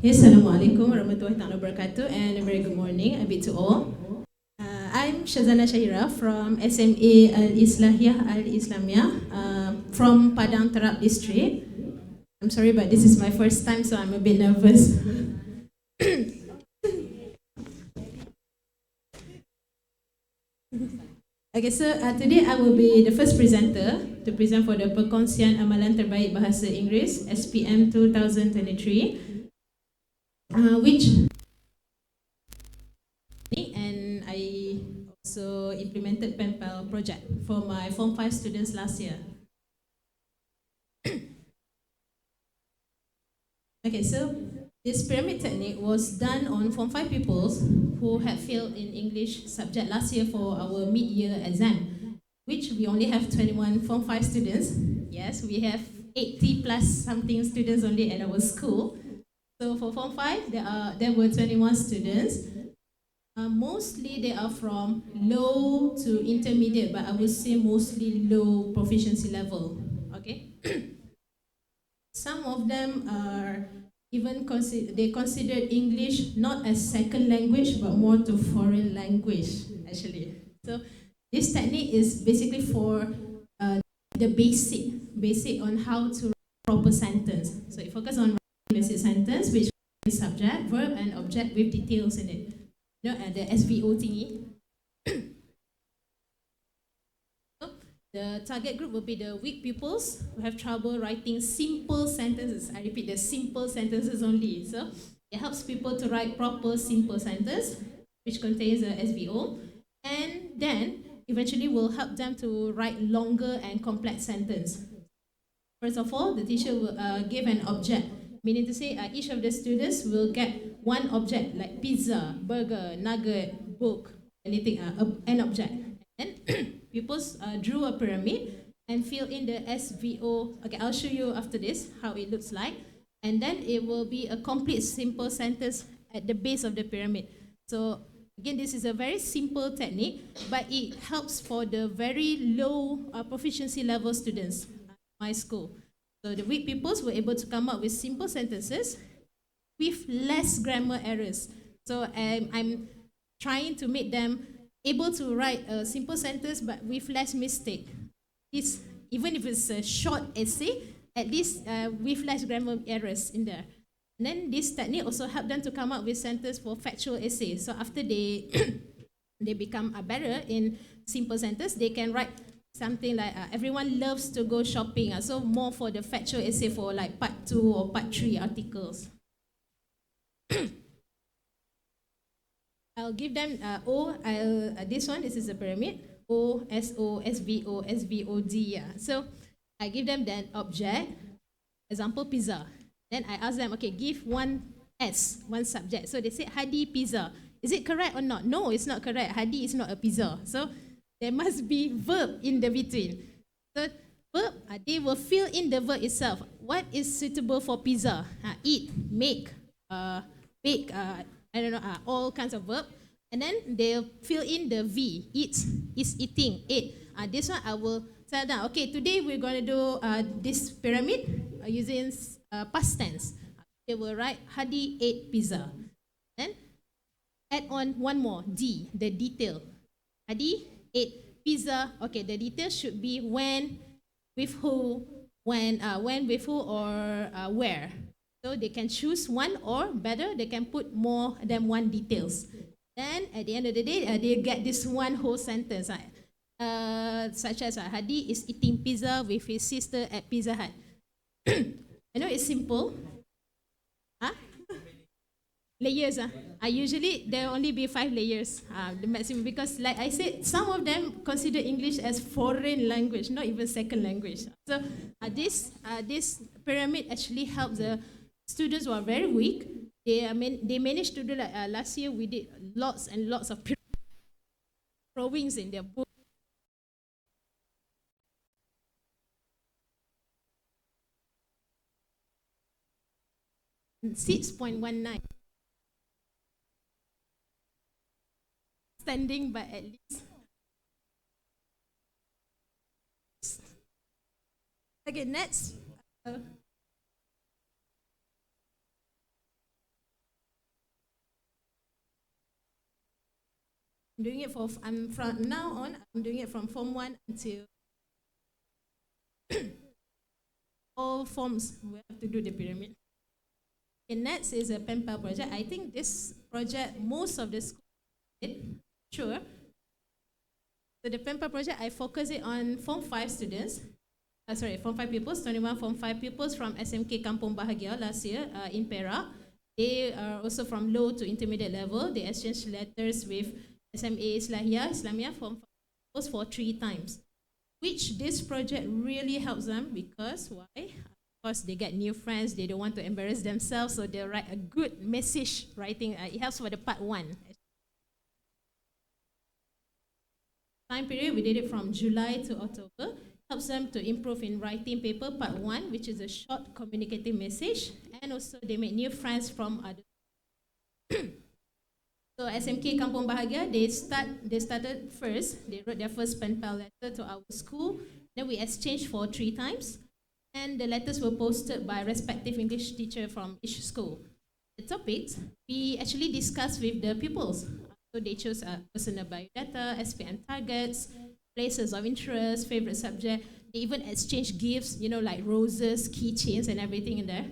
Yes, Assalamualaikum warahmatullahi taala wabarakatuh, and a very good morning, a bit to all. I'm Shazana Shahira from SMA Al-Islahiyah Al-Islamiyah from Padang Terap District. I'm sorry, but this is my first time, so I'm a bit nervous. Okay, so today I will be the first presenter to present for the Perkongsian Amalan Terbaik Bahasa Inggeris SPM 2023, which and I also implemented pen pal project for my Form 5 students last year. Okay, so this pyramid technique was done on Form 5 pupils who had failed in English subject last year for our mid-year exam, which we only have 21 Form 5 students. Yes, we have 80 plus something students only at our school. So for Form 5, there were 21 students. Mostly they are from low to intermediate, but I would say mostly low proficiency level. Okay. Some of them are even they consider English not as second language but more to foreign language actually. So this technique is basically for the basic on how to write proper sentence. So it focuses on writing basic sentence, which is subject, verb, and object with details in it. You know, and the SVO thingy. The target group will be the weak pupils who have trouble writing simple sentences. I repeat, the simple sentences only. So it helps people to write proper simple sentence, which contains the SVO, and then eventually will help them to write longer and complex sentence. First of all, the teacher will give an object, meaning to say each of the students will get one object like pizza, burger, nugget, book, anything, an object. And pupils drew a pyramid and fill in the SVO. Okay, I'll show you after this how it looks like. And then it will be a complete simple sentence at the base of the pyramid. So again, this is a very simple technique, but it helps for the very low proficiency level students my school. So the weak pupils were able to come up with simple sentences with less grammar errors. So I'm trying to make them able to write a simple sentence but with less mistake. It's, even if it's a short essay, at least with less grammar errors in there. And then this technique also helped them to come up with sentence for factual essay. So after they they become better in simple sentence, they can write something like everyone loves to go shopping. So more for the factual essay for like part 2 or part 3 articles. I'll give them this one, this is a pyramid. O, S, O, S, V, O, S, V, O, D. Yeah. So I give them that object, example, pizza. Then I ask them, okay, give one S, one subject. So they say Hadi pizza. Is it correct or not? No, it's not correct. Hadi is not a pizza. So there must be verb in the between. So verb, they will fill in the verb itself. What is suitable for pizza? Eat, make, bake, I don't know, all kinds of verb. And then they'll fill in the V. Eats, is eating, ate. This one I will tell them, okay, today we're going to do this pyramid using past tense. They will write Hadi ate pizza. Then add on one more, D, the detail. Hadi ate pizza. Okay, the details should be when, with who, when with who, or where. So they can choose one, or better, they can put more than one details. Then at the end of the day, they get this one whole sentence. Such as Hadi is eating pizza with his sister at Pizza Hut. I know it's simple. Huh? Layers. Usually there will only be 5 layers, the maximum, because like I said, some of them consider English as foreign language, not even second language. So this pyramid actually helps the students who are very weak. They managed to do like last year we did lots and lots of drawings in their book. 6.19. Standing, but at least. Okay, next. I'm doing it I'm from now on, I'm doing it from Form 1 until all forms we have to do the pyramid. And next is a pen pal project. I think this project, most of the schools did, sure. So the pen pal project, I focus it on Form 5 students. Form 5 pupils, 21 Form 5 pupils from SMK Kampung Bahagia last year in Perak. They are also from low to intermediate level. They exchanged letters with SMA Islamia Form 5 pupils for 3 times. Which this project really helps them because why? Because they get new friends, they don't want to embarrass themselves, so they write a good message writing. It helps for the part 1. Time period, we did it from July to October. Helps them to improve in writing paper part 1, which is a short communicative message, and also they make new friends from other. So SMK Kampung Bahagia, they started first. They wrote their first pen pal letter to our school. Then we exchanged for 3 times, and the letters were posted by respective English teacher from each school. The topics we actually discussed with the pupils. So they chose personal biodata, SPM targets, places of interest, favorite subject. They even exchange gifts, like roses, keychains, and everything in there,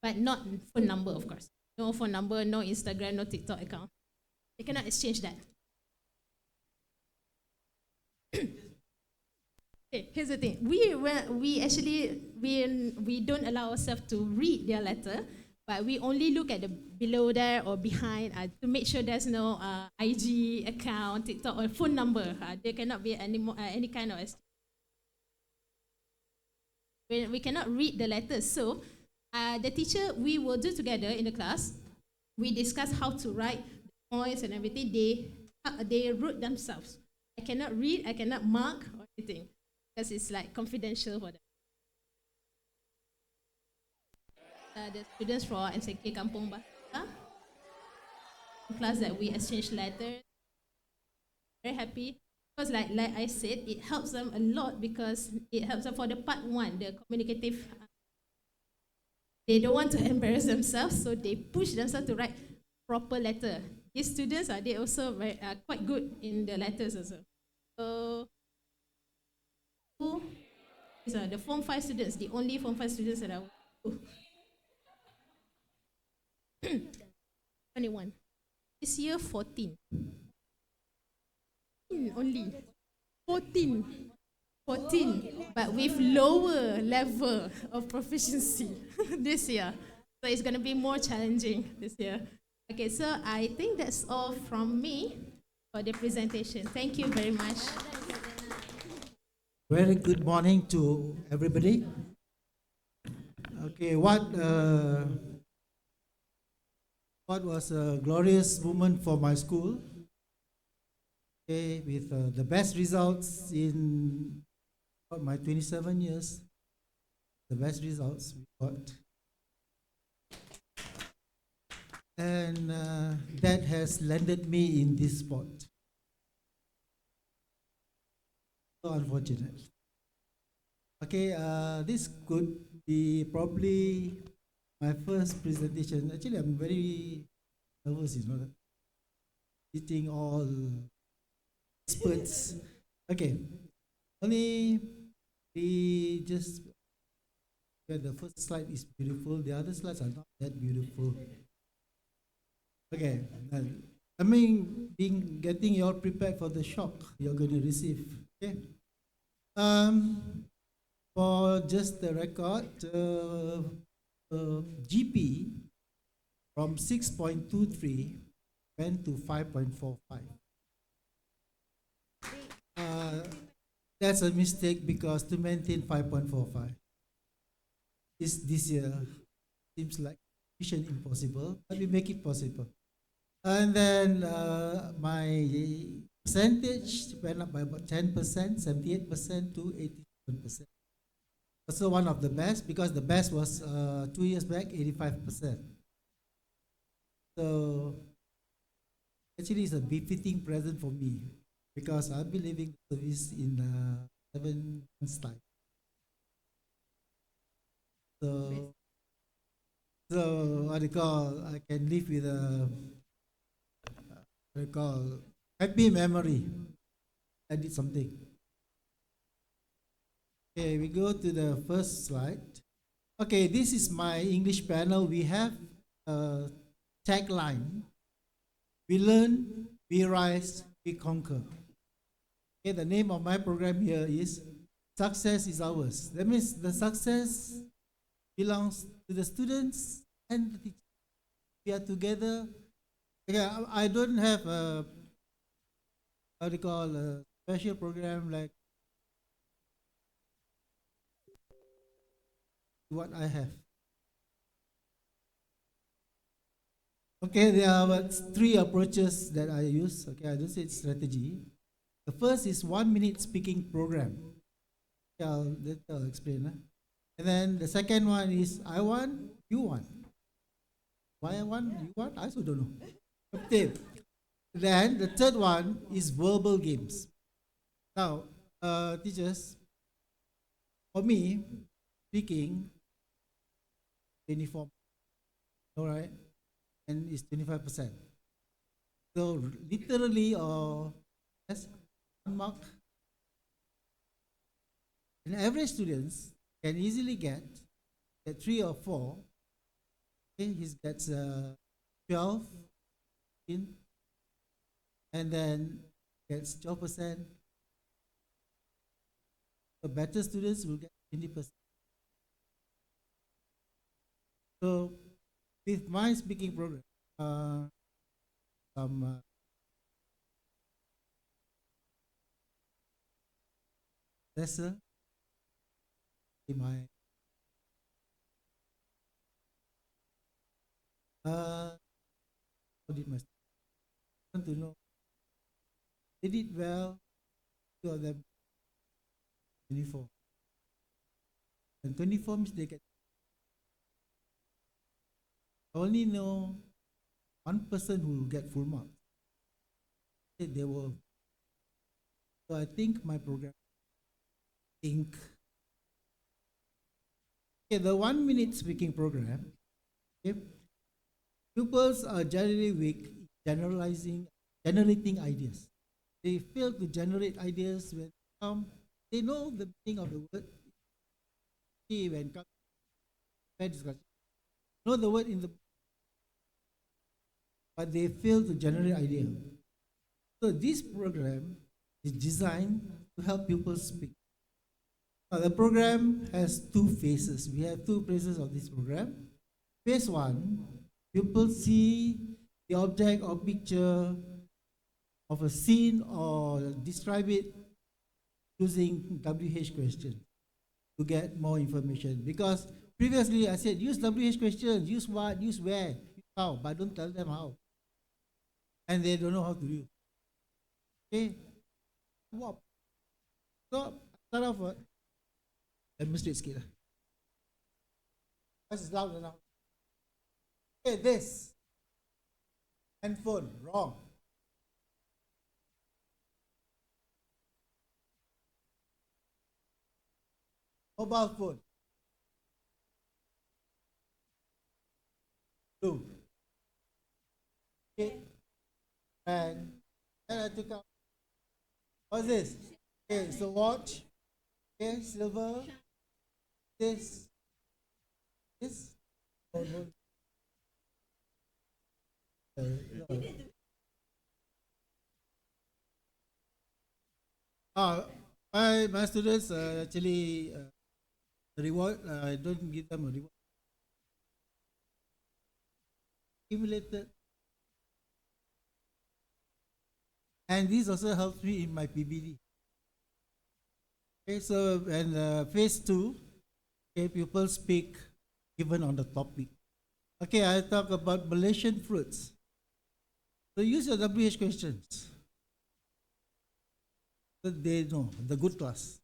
but not phone number, of course. No phone number, no Instagram, no TikTok account. They cannot exchange that. Okay, here's the thing. We actually don't allow ourselves to read their letter, but we only look at the below there or behind to make sure there's no IG account, TikTok, or phone number. There cannot be any kind of. We cannot read the letters, so the teacher we will do together in the class. We discuss how to write the points and everything. They wrote themselves. I cannot read. I cannot mark or anything because it's like confidential for them. The students from SMK Kampung Bahagia, class that we exchange letters. Very happy because like I said, it helps them a lot because it helps them for the part 1, the communicative. They don't want to embarrass themselves, so they push themselves to write proper letter. These students they also quite good in the letters also. So these are the Form 5 students, the only Form 5 students that I will. 21. This year 14. Only 14. 14, but with lower level of proficiency this year. So it's going to be more challenging this year. Okay, so I think that's all from me for the presentation. Thank you very much. Very good morning to everybody. Okay, what was a glorious moment for my school? Okay, with the best results in my 27 years, the best results we got. And that has landed me in this spot. So unfortunate. Okay, this could be probably my first presentation. Actually, I'm very nervous, meeting all experts. Okay, only the first slide is beautiful. The other slides are not that beautiful. Okay, getting you all prepared for the shock you're going to receive. Okay. For just the record, GP from 6.23 went to 5.45. That's a mistake because to maintain 5.45 this year seems like mission impossible, but we make it possible. And then my percentage went up by about 10%, 78% to 87%. Also one of the best because the best was 2 years back, 85%. So actually it's a befitting present for me because I'll be leaving the service in 7 months' time. So what do you call, I can live with a, what do you call, Happy memory. I did something. Okay, we go to the first slide. Okay, this is my English panel. We have a tagline. We learn, we rise, we conquer. Okay, the name of my program here is Success is Ours. That means the success belongs to the students and the teachers. We are together. Okay, I don't have a, what do you call, a special program like what I have. Okay, there are three approaches that I use. Okay, I don't say it's strategy. The first is 1 minute speaking program. Okay, I'll explain. And then the second one is I want, you want. Why I want, you want, I also don't know. Okay. Then the third one is verbal games. Now, teachers, for me, speaking 24, all right, and it's 25%. So literally, or yes, 1 mark. And average students can easily get 3 or 4. Okay, he gets 12 in, and then gets 12%. The better students will get 20%. So with my speaking program, some lesser in my how did my students want to know they did well, 2 of them 24. And 24 means they get, I only know one person who will get full marks. They will. So I think my program, think. Okay, the 1 minute speaking program, okay, pupils are generally weak generating ideas. They fail to generate ideas when they know the meaning of the word. When discussion, know the word in the, but they fail to generate idea. So this program is designed to help pupils speak. Now the program has 2 phases. We have 2 phases of this program. Phase 1, pupils see the object or picture of a scene or describe it using WH questions to get more information. Because previously I said use WH questions, use what, use where, use how, but don't tell them how. And they don't know how to use. Okay. What? So start off what? Demonstrate skill. This is loud enough. Okay, this. Handphone, wrong. Mobile phone. Blue. Okay. And then I took out. What's this? Okay, it's a watch. Okay, silver. This. This. Oh, no. No. My students actually reward. I don't give them a reward. Accumulated. And this also helps me in my PBD. Okay, so and phase 2, okay, pupils speak given on the topic. Okay, I talk about Malaysian fruits. So use your WH questions. So they know the good class,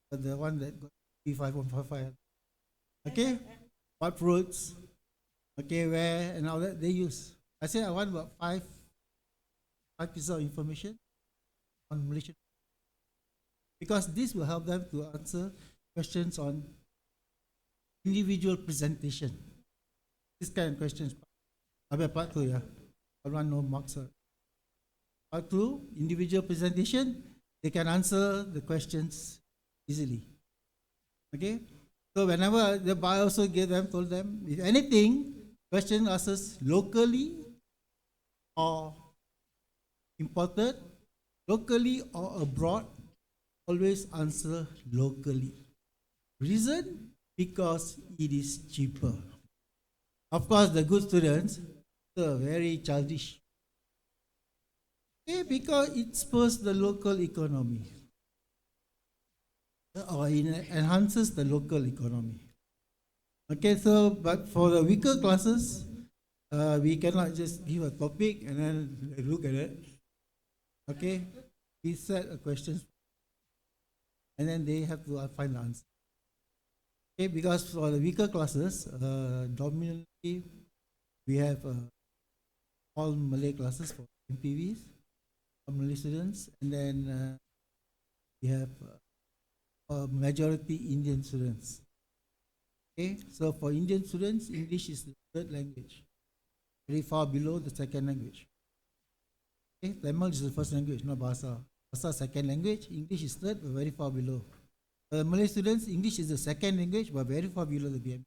but the one that got P5155. Okay, what fruits? Okay, where and all that they use. I said I want about five pieces of information on Malaysian, because this will help them to answer questions on individual presentation. This kind of questions. Part 2, yeah. I want no marks. or through individual presentation, they can answer the questions easily. Okay? So whenever I also told them, if anything, question answers locally or imported, locally or abroad, always answer locally. Reason? Because it is cheaper. Of course, the good students are very childish. Okay, because it spurs the local economy or enhances the local economy. Okay, so but for the weaker classes, we cannot just give a topic and then look at it. Okay, we set a question and then they have to find the answer. Okay, because for the weaker classes, dominantly we have all Malay classes for MPVs, all Malay students, and then we have a majority Indian students. Okay, so for Indian students, English is the third language, very far below the second language. Okay, Tamil is the first language, not Bahasa. Bahasa second language, English is third, but very far below. Malay students, English is the second language, but very far below the BM.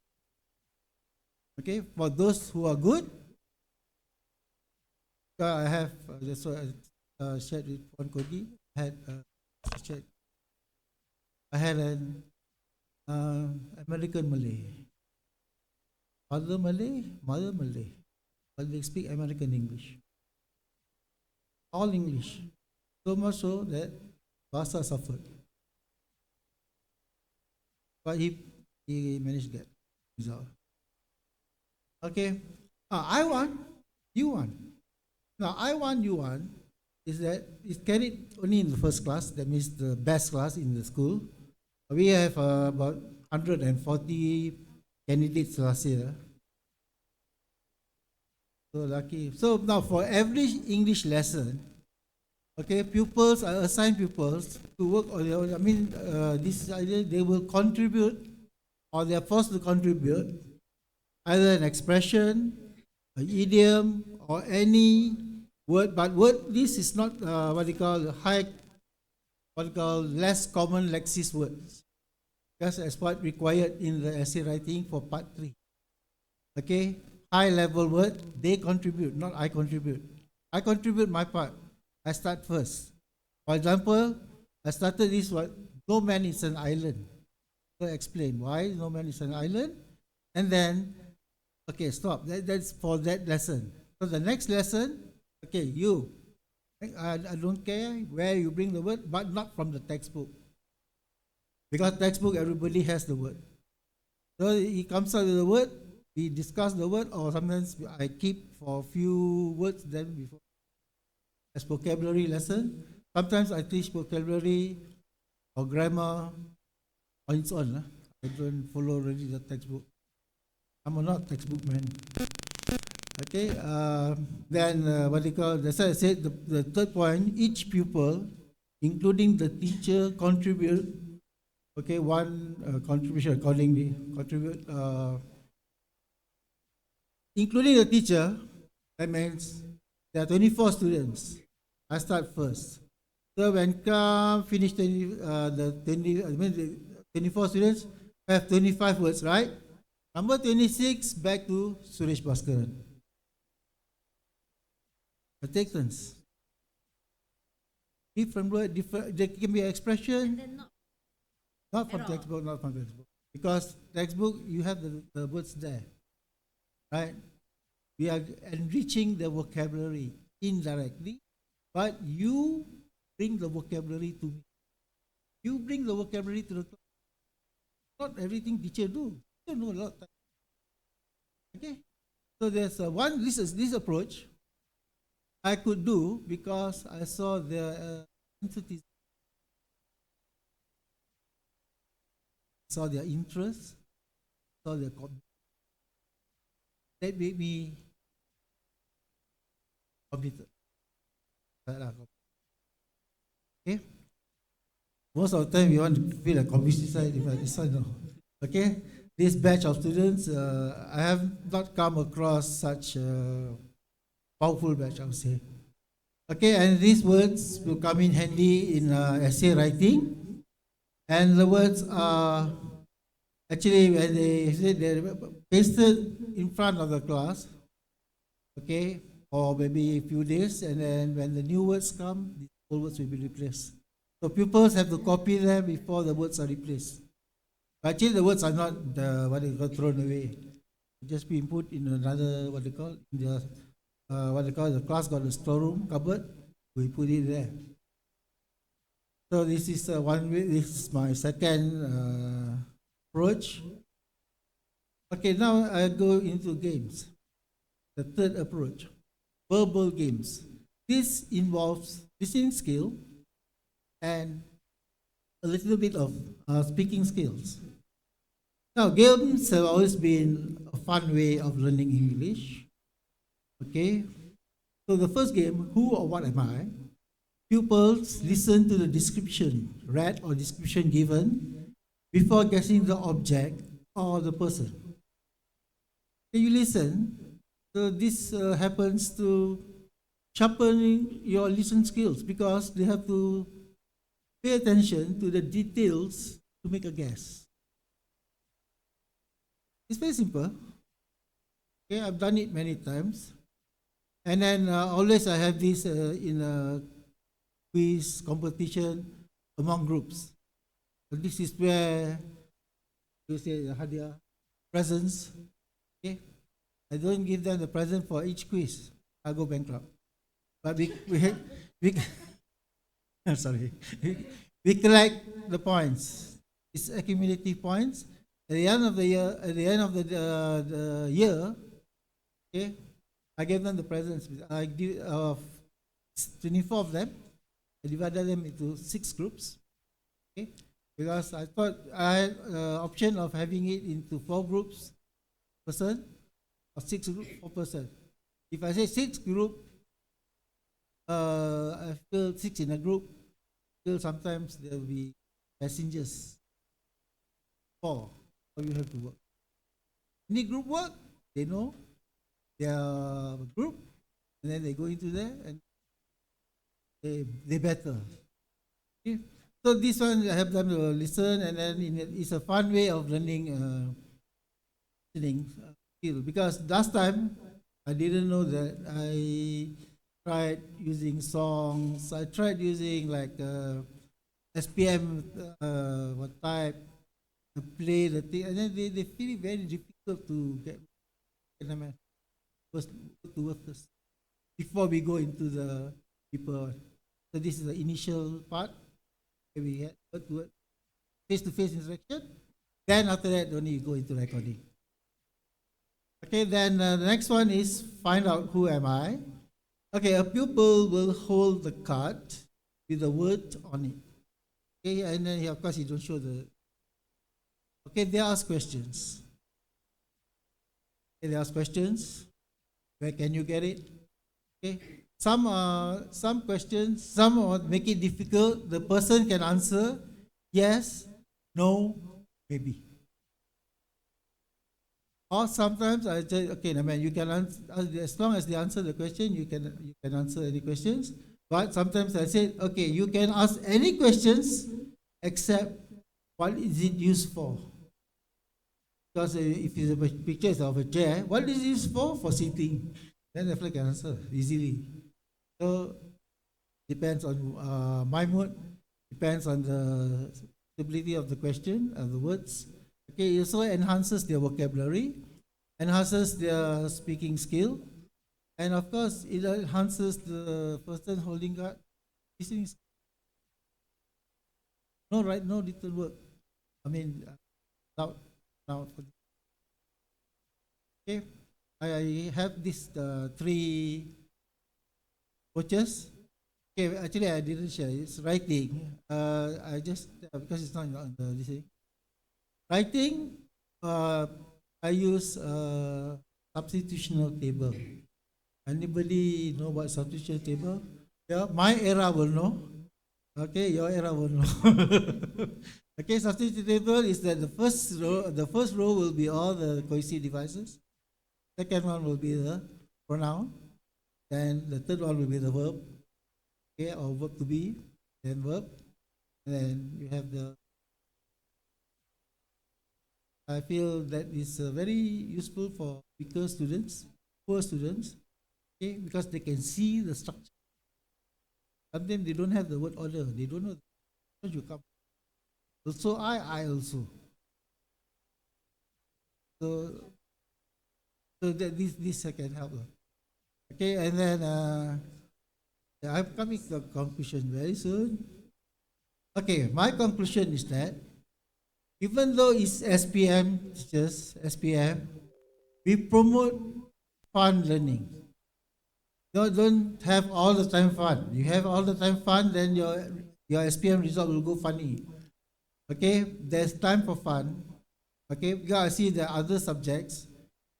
Okay, for those who are good, I have that's what I shared with Puan Kodi. I had an American Malay, father Malay, mother Malay, but they speak American English, all English. So much so that Bahasa suffered. But he managed to get result. Okay. I want, you want. Now, I want, you want is that it's carried only in the first class, that means the best class in the school. We have about 140 candidates last year. So lucky. So now for every English lesson, okay, pupils are assigned pupils to work on their own. I mean, this idea they will contribute, or they are forced to contribute either an expression, an idiom, or any word. But this is not what they call less common lexis words. That's as what required in the essay writing for part 3. Okay, high level word, they contribute, not I contribute. I contribute my part. I start first. For example, I started this one, no man is an island. So explain why no man is an island. And then, okay, stop. That's for that lesson. So the next lesson, okay, you. I don't care where you bring the word, but not from the textbook. Because textbook, everybody has the word. So he comes out with the word, we discuss the word, or sometimes I keep for a few words then before. As vocabulary lesson. Sometimes I teach vocabulary or grammar on its own. I don't follow really the textbook. I'm not textbook man. Okay, then what they call, that's why I said the third point, each pupil, including the teacher, contribute, okay, one contribution accordingly, contribute, including the teacher, that means there are 24 students. I start first. So when finish the 24 students, have 25 words, right? Number 26, back to Suresh Bhaskaran. I take turns. Different word, there can be an expression. Not from textbook, not from textbook. Because textbook, you have the words there, right? We are enriching the vocabulary indirectly, but you bring the vocabulary to me. You bring the vocabulary to the class. Not everything teacher do. You know a lot. Okay? So there's this approach I could do because I saw the entities, saw their interest, saw their commitment. That made me committed. Okay? Most of the time we want to feel a community side, but this one no. Okay? This batch of students, I have not come across such a powerful batch, I would say. Okay, and these words will come in handy in essay writing. And the words are actually when they're pasted in front of the class, okay, for maybe a few days, and then when the new words come, the old words will be replaced. So pupils have to copy them before the words are replaced. But actually, the words are not what they call thrown away. Just being put in another what they call in the what they call the class got a storeroom cupboard. We put it there. So this is one way. This is my second approach. Okay, now I go into games. The third approach, verbal games. This involves listening skill and a little bit of speaking skills. Now, games have always been a fun way of learning English. Okay, so the first game, who or what am I? Pupils listen to the description, read or description given, before guessing the object or the person. Can you listen? So this happens to sharpen your listen skills because they have to pay attention to the details to make a guess. It's very simple. Okay, I've done it many times. And then always I have this in a quiz competition among groups. So this is where you say hadiah, presents. Okay, I don't give them the present for each quiz. I go bankrupt. But we sorry, we collect the points. It's accumulative points. At the end of the year, okay, I gave them the presents. I give 24 of them. I divided them into 6 groups. Okay, because I thought I had option of having it into 4 groups, person, or 6 groups, 4 person. If I say 6 group, I feel 6 in a group. Still sometimes there will be passengers. 4. So you have to work. Any group work, they know their group, and then they go into there and they better. Okay? So this one I help them to listen, and then it's a fun way of learning listening skill. Because last time I didn't know that. I tried using songs. I tried using like SPM what type. Play the thing, and then they feel it very difficult to get first to work first before we go into the people. So this is the initial part where we get word face-to-face interaction. Then after that, only you go into recording. Okay, then the next one is find out who am I. Okay, a pupil will hold the card with the word on it. Okay, and then of course you don't show the. Okay, they ask questions. Okay, they ask questions. Where can you get it? Okay, some questions, some make it difficult. The person can answer yes, no, maybe. Or sometimes I say, okay, I mean, you can answer as long as they answer the question, you can answer any questions. But sometimes I say, okay, you can ask any questions except what is it used for? Because if it's a picture of a chair, what is it used for? For sitting. Then the flag can answer easily. So depends on my mood, depends on the stability of the question, of the words. Okay, it also enhances their vocabulary, enhances their speaking skill, and of course it enhances the person holding card listening skill. No right, no little work. I mean, now okay, I have these 3 coaches. Okay, actually I didn't share. It's writing. I just because it's not on the listening. Writing. I use substitutional table. Anybody know what substitution table? Yeah, my era will know. Okay, your era will know. Okay, substitution table is that the first row will be all the cohesive devices. Second one will be the pronoun. Then the third one will be the verb. okay, or verb to be, then verb, and then you have the. I feel that is very useful for weaker students, poor students, okay, because they can see the structure. Sometimes they don't have the word order. They don't know where you come. Also, I also. So, so that this I can help. Okay, and then I'm coming to a conclusion very soon. Okay, my conclusion is that even though it's SPM, teachers, SPM, we promote fun learning. Don't have all the time fun. You have all the time fun, then your SPM result will go funny. Okay, there's time for fun. Okay, you gotta see the other subjects.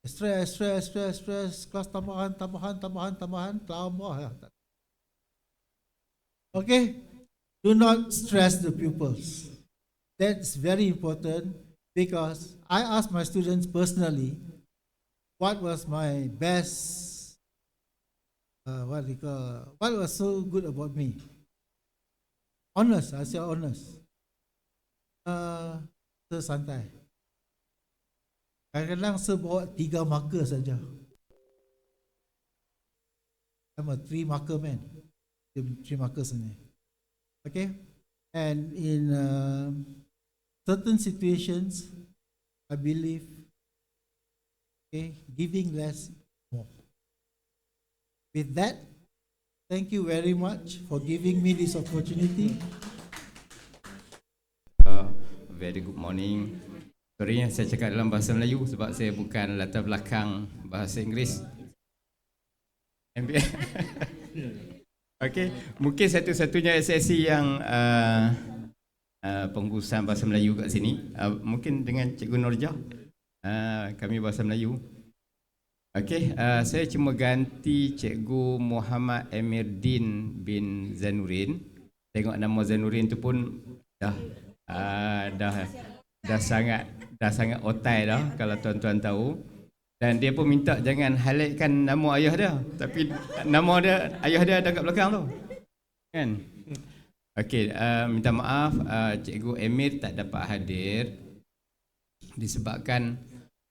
Stress, kelas tambahan, tambah. Okay, do not stress the pupils. That's very important because I ask my students personally, what was my best, what was so good about me? Honest, I say honest. Santai. Kadang-kadang saya bawa 3 marker saja. I'm a 3 marker man. 3 markers only. Okay? And in certain situations, I believe, okay, giving less more. With that, thank you very much for giving me this opportunity. Very good morning. Sorry saya cakap dalam bahasa Melayu sebab saya bukan latar belakang bahasa Inggeris. Okey, mungkin satu-satunya SSC yang pengurusan bahasa Melayu kat sini, mungkin dengan Cikgu Norjah, kami bahasa Melayu. Okey, saya cuma ganti Cikgu Muhammad Emirdin bin Zanurin. Tengok nama Zanurin tu pun dah sangat otai dah kalau tuan-tuan tahu. Dan dia pun minta jangan highlightkan nama ayah dia, tapi nama dia, ayah dia ada kat belakang tu. Kan? Okey, minta maaf Cikgu Emir tak dapat hadir disebabkan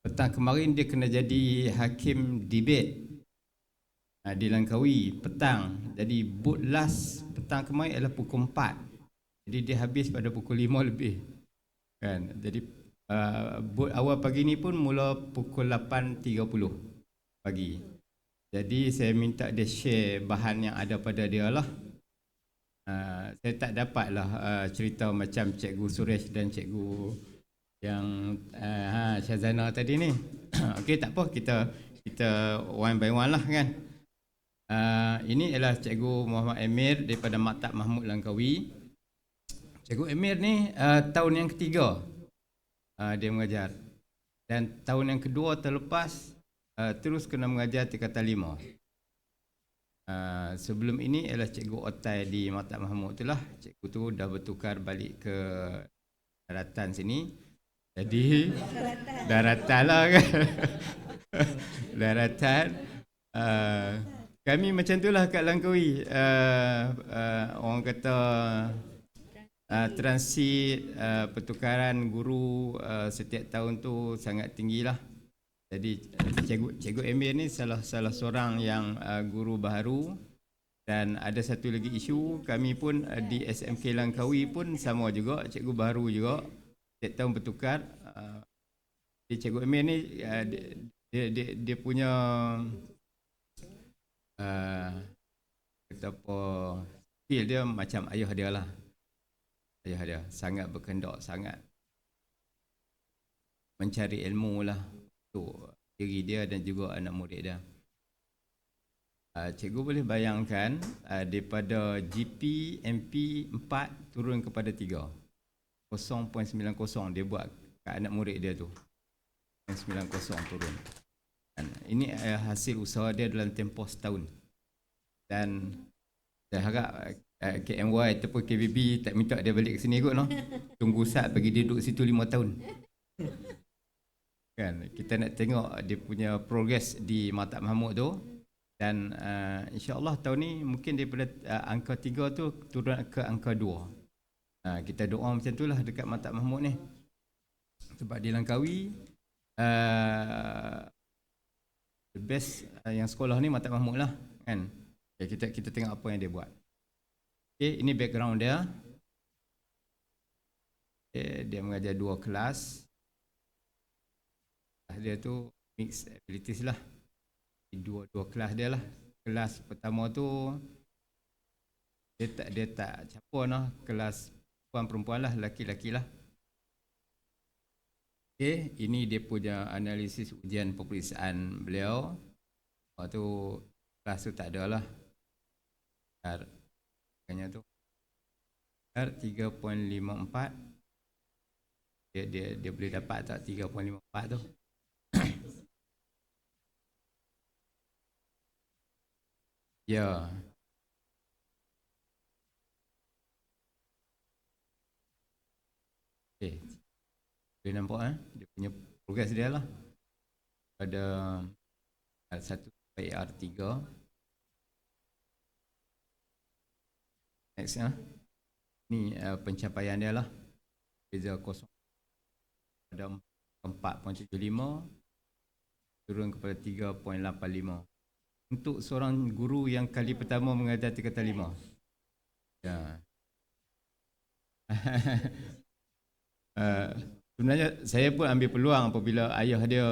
petang kemarin dia kena jadi hakim debate di Langkawi petang. Jadi boot last petang kemarin adalah pukul 4. Jadi dia habis pada pukul 5 lebih. Kan? Jadi boot awal pagi ni pun mula pukul 8.30 pagi. Jadi saya minta dia share bahan yang ada pada dia lah. Saya tak dapatlah cerita macam Cikgu Suresh dan Cikgu yang Syazana tadi ni. Okey, tak apa, kita one by one lah kan. Ini adalah Cikgu Muhammad Emir daripada Maktab Mahmud Langkawi. Cikgu Emir ni tahun yang ketiga dia mengajar. Dan tahun yang kedua terlepas terus kena mengajar tingkatan 5. Sebelum ini ialah Cikgu Otai di Maktab Mahmud itulah. Cikgu tu dah bertukar balik ke daratan sini. Jadi daratan lah kan. Daratan. Kami macam itulah kat Langkawi. Orang kata transit pertukaran guru setiap tahun tu sangat tinggilah. Jadi Cikgu Emir ni salah seorang yang guru baharu. Dan ada satu lagi isu, kami pun di SMK Langkawi pun sama juga, cikgu baharu juga. Setiap tahun bertukar. Cikgu Emir ni dia punya kata apa, skill dia macam ayah dia lah. Ayah dia sangat berkendak, sangat mencari ilmu lah untuk diri dia dan juga anak murid dia. Cikgu boleh bayangkan daripada GP, MP 4 turun kepada 3. 0.90 dia buat kat anak murid dia tu. 90 turun. Dan ini hasil usaha dia dalam tempoh setahun. Dan saya harap KMY ataupun KBB tak minta dia balik ke sini kot no. Tunggu Ustaz bagi dia duduk situ 5 tahun. Kan, kita nak tengok dia punya progress di Maktab Mahmud tu. Dan insya-Allah tahun ni mungkin daripada angka 3 tu turun ke angka 2. Kita doa macam itulah dekat Mata Mahmud ni. Sebab di Langkawi the best yang sekolah ni Mata Mahmud lah kan. Okay, kita tengok apa yang dia buat. Okay, ini background dia. Okay, dia mengajar 2 kelas. Dia tu mixed abilities lah. Dua kelas dia lah. Kelas pertama tu dia tak campur lah. Kelas perempuan lah, lelaki-lelaki lah. Okay, ini dia punya analisis ujian peperiksaan beliau. Lepas tu kelas tu tak ada lah. Harganya tu 3.54. Dia boleh dapat tak 3.54 tu? Ya. Okay. Boleh nampak dia punya progres dia lah. Pada R1 sampai R3. Next ni pencapaian dia lah. Beza kosong pada 4.75 turun kepada 3.85. Untuk seorang guru yang kali pertama mengajar tingkatan 5. Ya. Sebenarnya saya pun ambil peluang apabila ayah dia,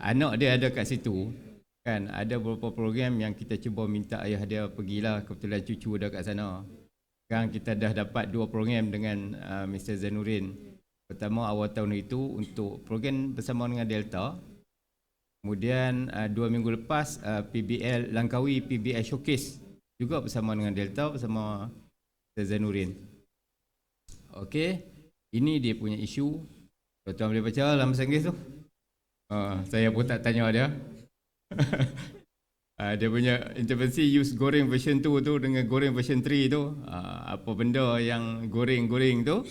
anak dia ada kat situ. Kan ada beberapa program yang kita cuba minta ayah dia pergilah, kebetulan cucu ada kat sana. Sekarang kita dah dapat 2 program dengan Mr. Zainuddin. Pertama awal tahun itu untuk program bersama dengan Delta. Kemudian 2 minggu lepas PBL Langkawi PBL Showcase juga bersama dengan Delta bersama Mr. Zainuddin. Okey, ini dia punya isu. Tuan boleh baca dalam bahasa Inggeris tu? Saya pun tak tanya dia. Dia punya intervensi use goreng version 2 tu dengan goreng version 3 tu. Apa benda yang goreng-goreng tu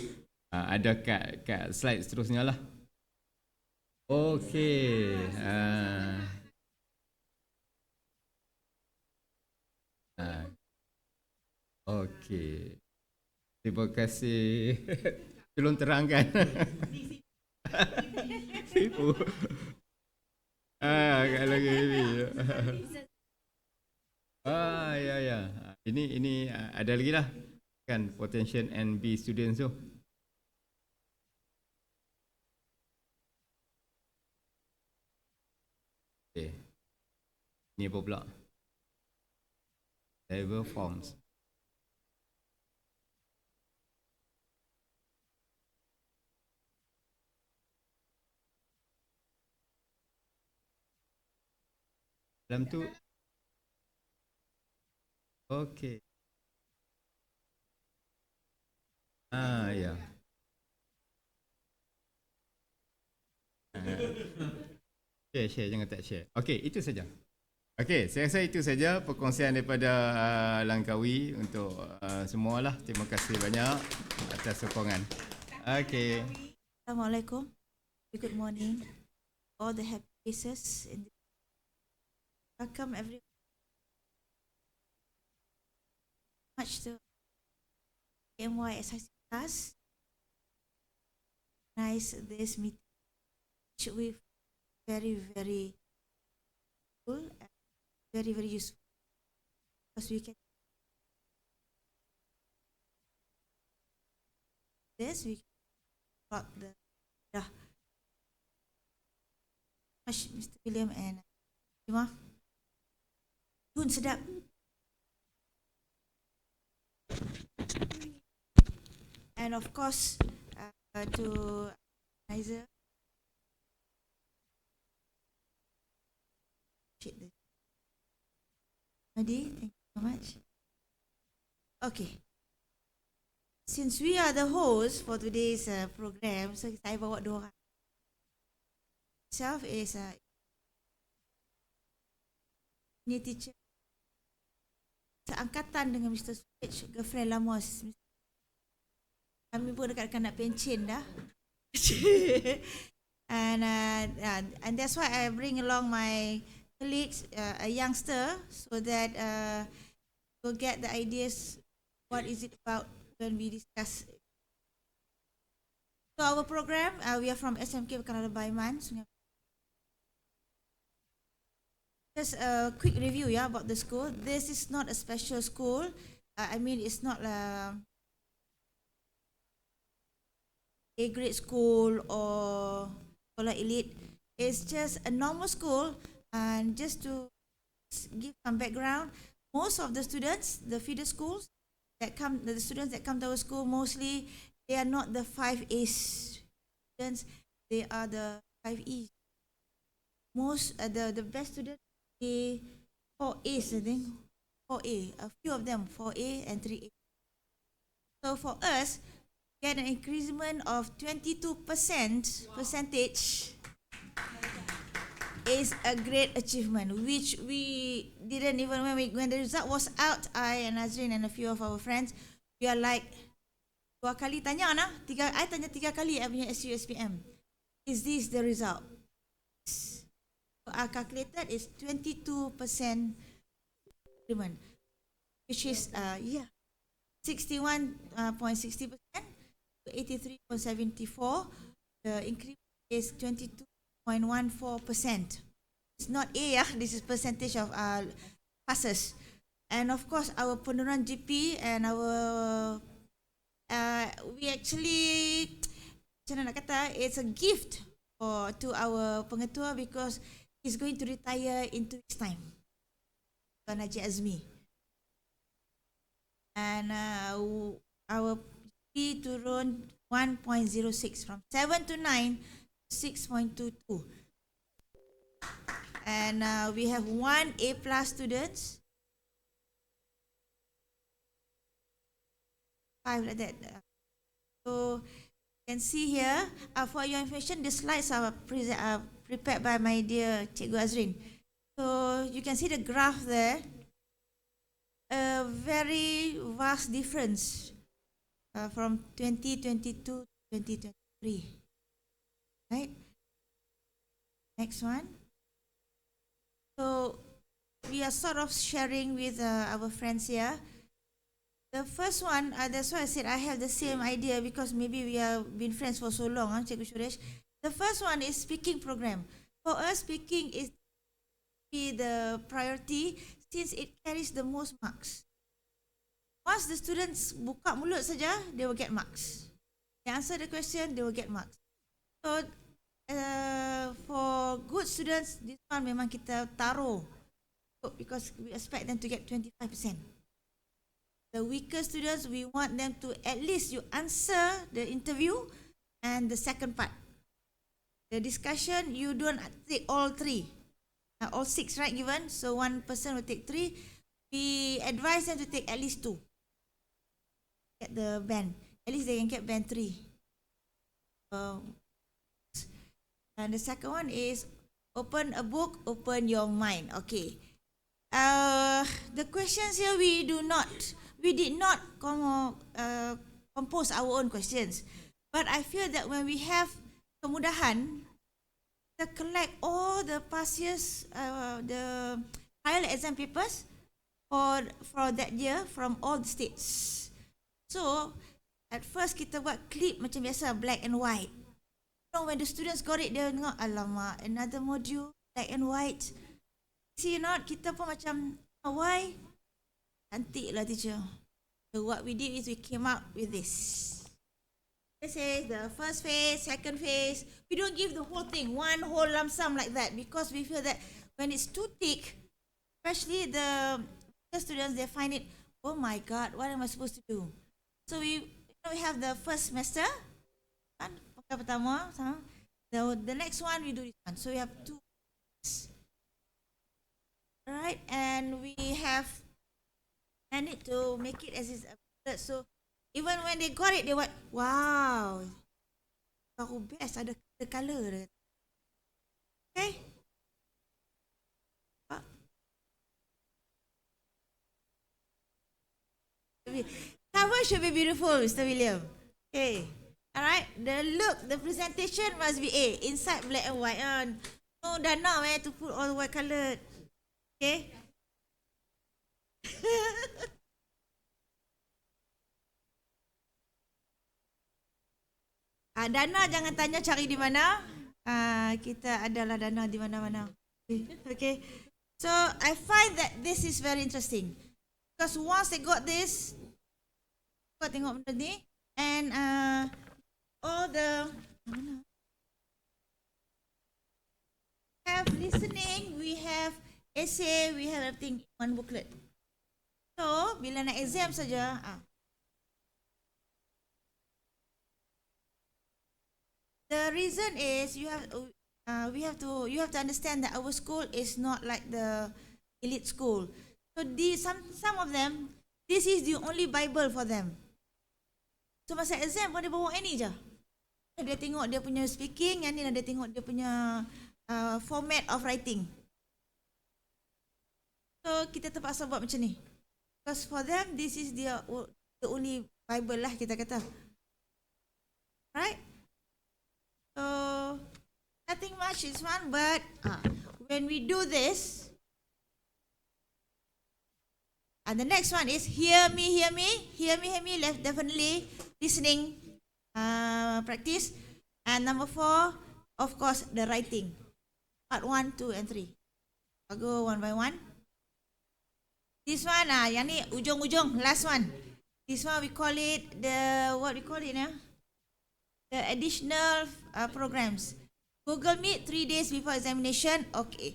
ada kat slide seterusnya lah. Okey. Okey. Terima kasih. Tolong terangkan. Sipu. Kalau gini. Ya. Ini ada lagi lah. Kan potential NB students tu. Okay. Ini apa pula? Level forms. Dalam tu. Okey. Ya. Share, jangan tak share. Okey, itu saja. Okey, saya rasa itu saja perkongsian daripada Langkawi untuk semualah. Terima kasih banyak atas sokongan. Okey. Assalamualaikum. Good morning. All the happy faces in the welcome everyone. Much to KMY SIC class. Nice this meeting, which we very cool and very useful because we can this we got the Mr. William and Fatimah. Dun sedap. And of course to Nizer. Adi, thank you so much. Okay. Since we are the host for today's program, so saya bawa 2 orang. Self is ini teacher seangkatan dengan Mr. Switch, girlfriend lama. Kami pun dekat-dekat nak pencen dah. And that's why I bring along my colleagues, a youngster, so that we'll get the ideas. What is it about when we discuss? So our program, we are from SMK Canada Baiman. Just a quick review, yeah, about the school. This is not a special school. I mean, it's not a grade school or scholar elite. It's just a normal school. And just to give some background, most of the students, the feeder schools that come, the students that come to our school, mostly they are not the 5A students. They are the 5E. Most the best students, the 4As, I think. 4A, a few of them 4A and 3A. So for us, get an increment of 22% percentage is a great achievement, which we didn't even, when the result was out, I and Azrin and a few of our friends, we are like, dua kali tanya I tanya 3 kali I punya SUSPM, is this the result? So our calculated is 22% increment, which is 61.60% to 83.74. The increment is 22.14%. It's not A, this is percentage of passes. And of course, our penurunan GP and our we actually, macam mana nak kata, it's a gift to our pengetua because he's going to retire in 2 weeks' time. Tuan Haji Azmi. And our GP turun 1.06 from 7 to 9, 6.22. And we have 1 A+ students, 5 like that. So you can see here, for your information, the slides are prepared by my dear Cikgu Azrin. So you can see the graph there, a very vast difference from 2022 to 2023. Right? Next one. So we are sort of sharing with our friends here. The first one, that's why I said I have the same idea because maybe we have been friends for so long, Cikgu Suresh. The first one is speaking program. For us, speaking is the priority since it carries the most marks. Once the students buka mulut saja, they will get marks. They answer the question, they will get marks. So for good students, this one memang kita taruh because we expect them to get 25%. The weaker students, we want them to at least you answer the interview and the second part. The discussion, you don't take all 3. All 6, right, given? So one person will take 3. We advise them to take at least 2. Get the band. At least they can get band 3. And the second one is open a book, open your mind. Okay. The questions here we did not compose our own questions. But I feel that when we have kemudahan to collect all the past years, the trial exam papers for that year from all the states. So, at first kita buat clip macam biasa, black and white. When the students got it, they tengok, alamak, another module, black and white. See not, kita pun macam, why? Cantik lah teacher. So what we did is we came up with this. This is the first phase, second phase. We don't give the whole thing, one whole lump sum like that, because we feel that when it's too thick, especially the students, they find it, oh my God, what am I supposed to do? So we have the first semester, kan, pertama, the next one we do this one. So we have 2. Alright, and we have managed to make it as is uploaded. So even when they got it, they went, wow, baru best ada the color. Okay. Cover should be beautiful, Mr. William. Okay. Alright, the look, the presentation must be A, inside black and white. No dana to put all white coloured. Okay. Dana jangan tanya cari di mana. Kita adalah dana di mana-mana. Okay. So I find that this is very interesting because once they got this, kau tengok benda ni, and all the have listening, we have essay, we have everything in one booklet. So bila nak exam saja, the reason is you have to understand that our school is not like the elite school. So some of them, this is the only Bible for them. So masa exam pun dia bawa ini je. Dia tengok dia punya speaking, yang ni dia tengok dia punya format of writing. So kita terpaksa buat macam ni. Because for them, this is the only Bible lah kita kata. Right? So nothing much is fun, but when we do this, and the next one is hear me, definitely listening practice. And number 4, of course, the writing. Part 1, 2, and 3. I'll go one by one. This one, yang ni ujung-ujung, last one. This one we call it the additional programs. Google Meet 3 days before examination. Okay.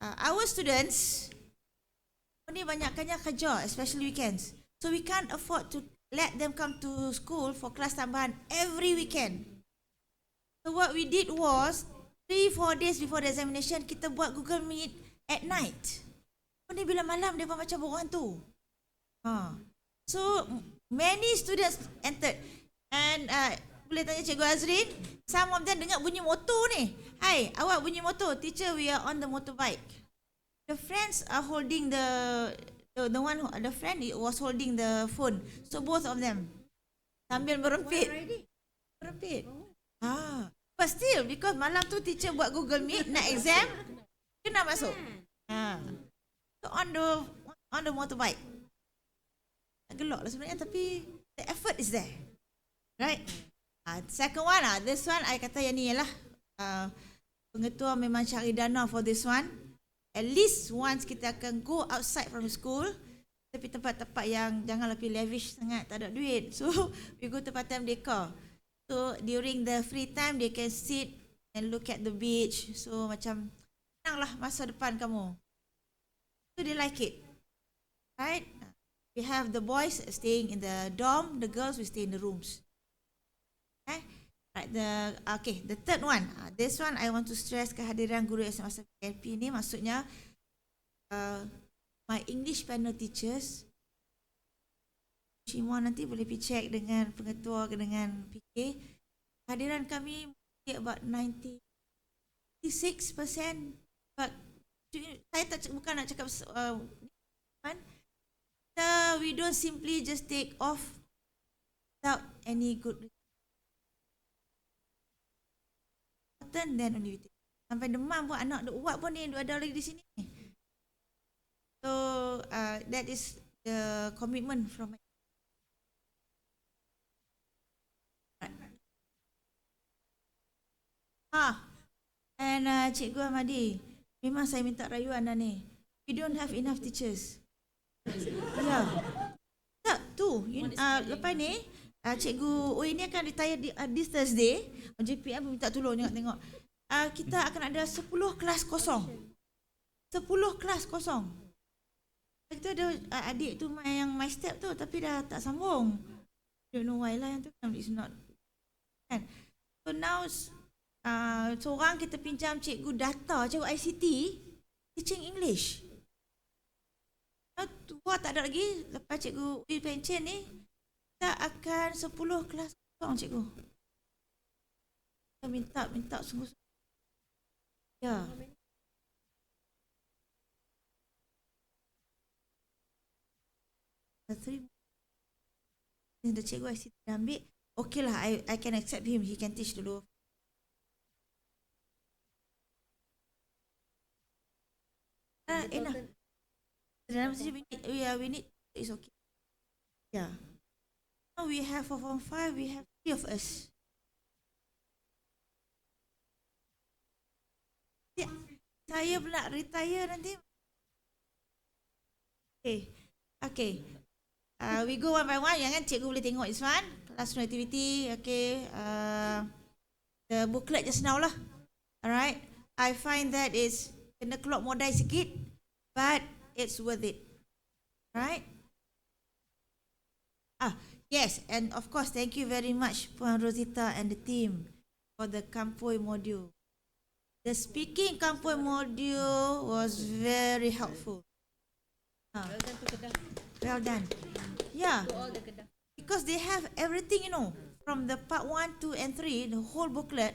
Our students, ni banyakkannya kerja, especially weekends. So we can't afford to let them come to school for kelas tambahan every weekend. So what we did was 3-4 days before the examination, kita buat Google Meet at night. Ni bila malam dia macam borang tu. So many students entered, and boleh tanya Cikgu Azrin, some of them dengar bunyi motor ni. Hai, awak bunyi motor. Teacher, we are on the motorbike. The friends are holding the friend was holding the phone. So both of them sambil merempit. But still, because malam tu teacher buat Google Meet nak exam, kena masuk. So on the motorbike. Gelak lah sebenarnya, tapi the effort is there. Right? Second one, this one I kata yang ni ialah pengetua memang cari dana for this one. At least once kita akan go outside from school, tapi tempat-tempat yang janganlah pergi lavish sangat, tak ada duit. So we go to part-time daycare. So during the free time they can sit and look at the beach. So macam senanglah masa depan kamu. So they like it. Right? We have the boys staying in the dorm, the girls will stay in the rooms. Okay? Right, the third one. This one I want to stress kehadiran guru SMS PKP ni, maksudnya my English panel teachers. Cima nanti boleh pergi check dengan pengetua dengan PK. Kehadiran kami about 96%. But saya bukan nak cakap we don't simply just take off without any good reason, then only we take. Sampai demam pun anak duk uap pun ni ada lagi di sini. So that is the commitment from my and Cikgu Ahmadi, memang saya minta rayuan ni. We don't have enough teachers. Ya. Tak tu. Lepas ni Cikgu ini akan retire this Thursday. JPM minta tolong tengok. Kita akan ada 10 kelas kosong. 10 kelas kosong. Kita ada adik tu yang my step tu tapi dah tak sambung. Don't know why lah yang tu kan, it's not. Kan? So now seorang kita pinjam cikgu data, cikgu ICT teaching English. Tua tak ada lagi. Lepas cikgu pension ni, kita akan 10 kelas kosong cikgu. Kita minta sungguh-sungguh. Ya. The cikgu ICT ambil, okay lah, I can accept him, he can teach dulu. Enough. Dalam sini we need, it's okay. Yeah. Now we have for Form 5, we have 3 of us. Ya, saya pula retire nanti. Okay. Okay. We go one by one. Jangan cikgu boleh tengok this one. Classroom activity. Okay. The booklet just now lah. Alright. I find that is kena keluar modal sikit, but it's worth it. Right? Yes, and of course, thank you very much Puan Rosita and the team for the Kampoi module. The speaking Kampoi module was very helpful. Well done. Yeah, because they have everything, from the part 1, 2, and 3, the whole booklet.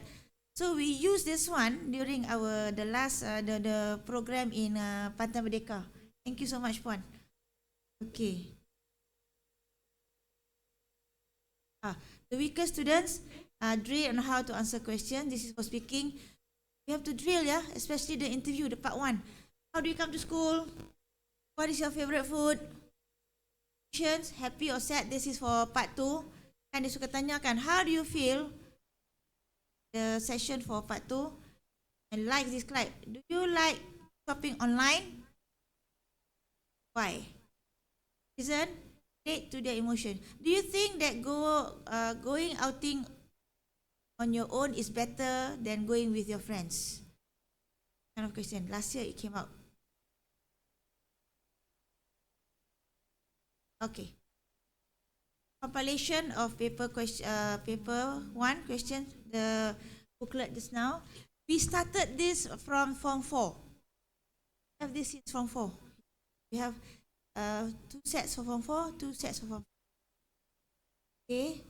So we use this one during the last the program in Pantai Merdeka. Thank you so much, Puan. Okay. The weaker students drill on how to answer questions. This is for speaking. You have to drill, especially the interview, the part 1. How do you come to school? What is your favorite food? Happy or sad? This is for part 2. And dia suka tanyakan, how do you feel? The session for part 2. And like, dislike. Do you like shopping online? Why? Reason? Relate to their emotion. Do you think that going outing on your own is better than going with your friends? Kind of question. Last year it came out. Okay. Compilation of paper 1 question, the booklet just now. We started this from Form 4. We have this is Form 4. We have 2 sets for Form 4, 2 sets for Form 4. Okay.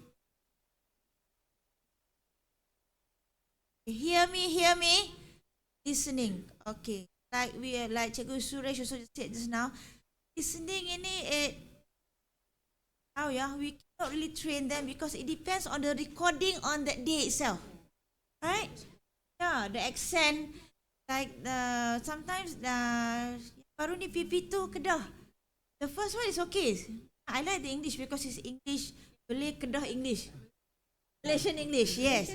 Hear me. Listening. Okay. Like Cikgu Suresh also said just now, listening ini we cannot really train them because it depends on the recording on that day itself. Right? Yeah, the accent, like sometimes baru ni PP2 Kedah. The first one is okay. I like the English because it's English, Malay Kedah English. Malaysian English, yes.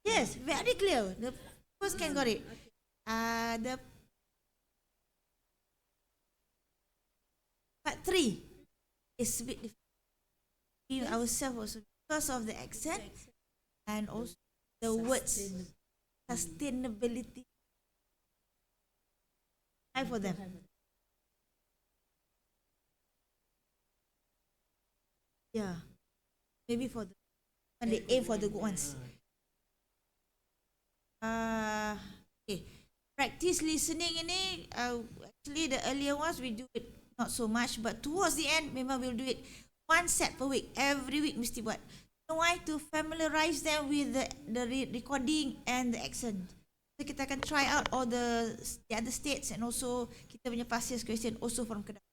Yes, very clear. The first can got it. The part 3 is a bit different. We ourselves also because of the accent and also the words sustainability. Try for them. Yeah, maybe for the when they aim for the good ones. Okay, practice listening ini. Actually, the earlier ones we do it not so much, but towards the end, memang we'll do it 1 set per week. Every week mesti buat. You know why? To familiarize them with the recording and the accent. So kita akan try out all the other states and also kita punya past year's question also from Kedah.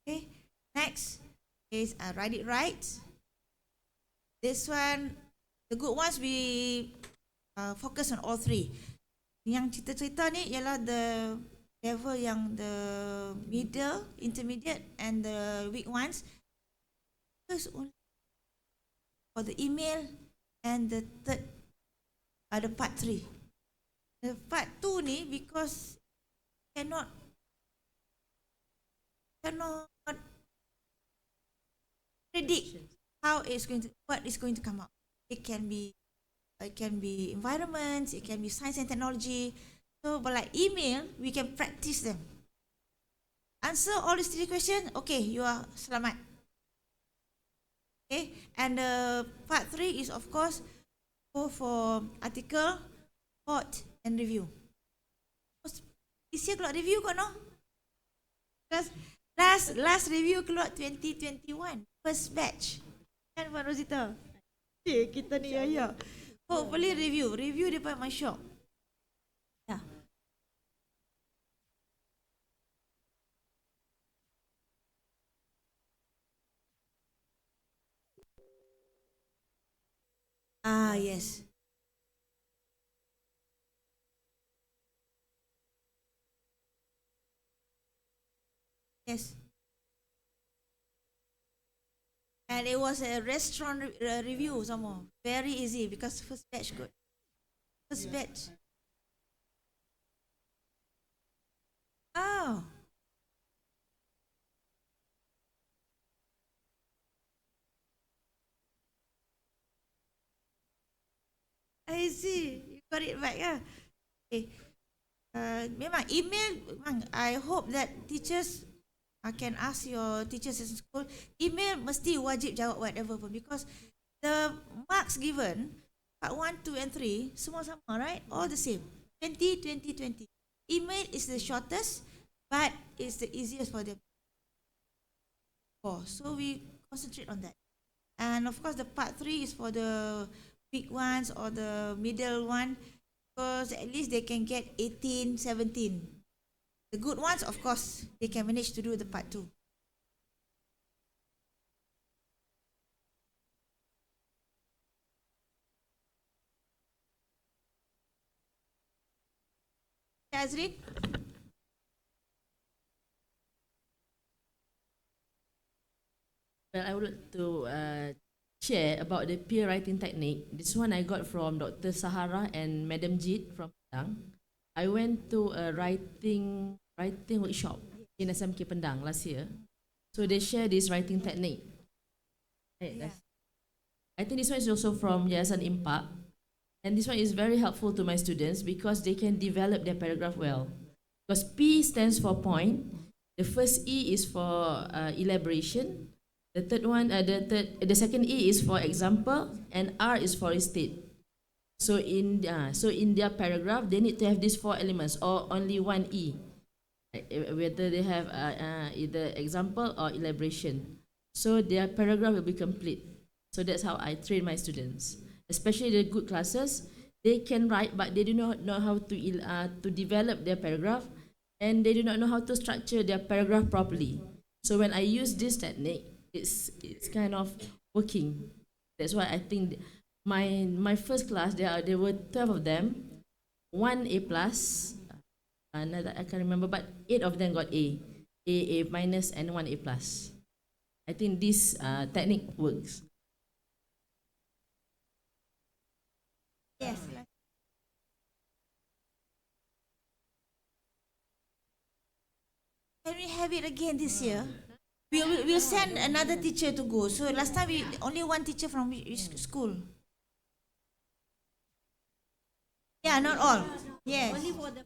Okay, next is write it right. This one, the good ones we focus on all 3. Yang cerita-cerita ni ialah the level yang the middle, intermediate and the weak ones. Focus only for the email and the third the part 3. The part 2 ni because cannot predict what is going to come out. It can be environments, it can be science and technology. So, but like email, we can practice them. Answer all these 3 questions. Okay, you are selamat. Okay, and part 3 is of course go for article, report, and review. This year keluar review kot, no? Because last review keluar 2021, first batch. Kan Puan Rosita? Kita ni ya. Hopefully review depan my shop. Yeah. Yes. Yes. And it was a restaurant review some more. Very easy because first batch good. First batch. Oh. I see. You got it back, yeah. Okay. Memang email, memang I hope that teachers can ask your teachers in school, email mesti wajib jawab whatever pun because the marks given, part 1, 2 and 3, semua sama, right? All the same. 20, 20, 20. Email is the shortest, but it's the easiest for them. So we concentrate on that. And of course, the part 3 is for the big ones or the middle one, because at least they can get 18, 17. The good ones, of course, they can manage to do the part 2. Azrin? Well, I would like to share about the peer writing technique. This one I got from Dr. Sahara and Madam Jit from Padang. I went to a writing workshop in SMK Padang last year. So they share this writing technique. Yeah. I think this one is also from Yayasan Impak. And this one is very helpful to my students because they can develop their paragraph well. Because P stands for point. The first E is for elaboration. The third one, the second E is for example, and R is for state. So in their paragraph, they need to have these 4 elements or only one E, whether they have either example or elaboration. So their paragraph will be complete. So that's how I train my students, especially the good classes. They can write, but they do not know how to develop their paragraph, and they do not know how to structure their paragraph properly. So when I use this technique, it's kind of working. That's why I think my first class there were 12 of them, 1 A plus, another I can't remember, but 8 of them got A minus and 1 A plus. I think this technique works. Yes. Can we have it again this year? We'll send another teacher to go. So last time we only one teacher from each school. Yeah, not all. Yes. Only for the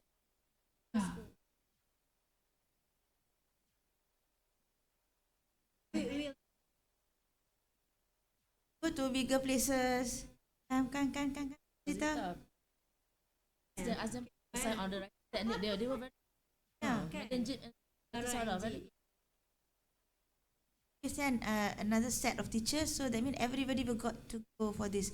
go to bigger places. Kan. Kita. Ask them to sign on the right technique. They were very Madam Jit and Dr. Sarah very. You send another set of teachers, so that means everybody will got to go for this.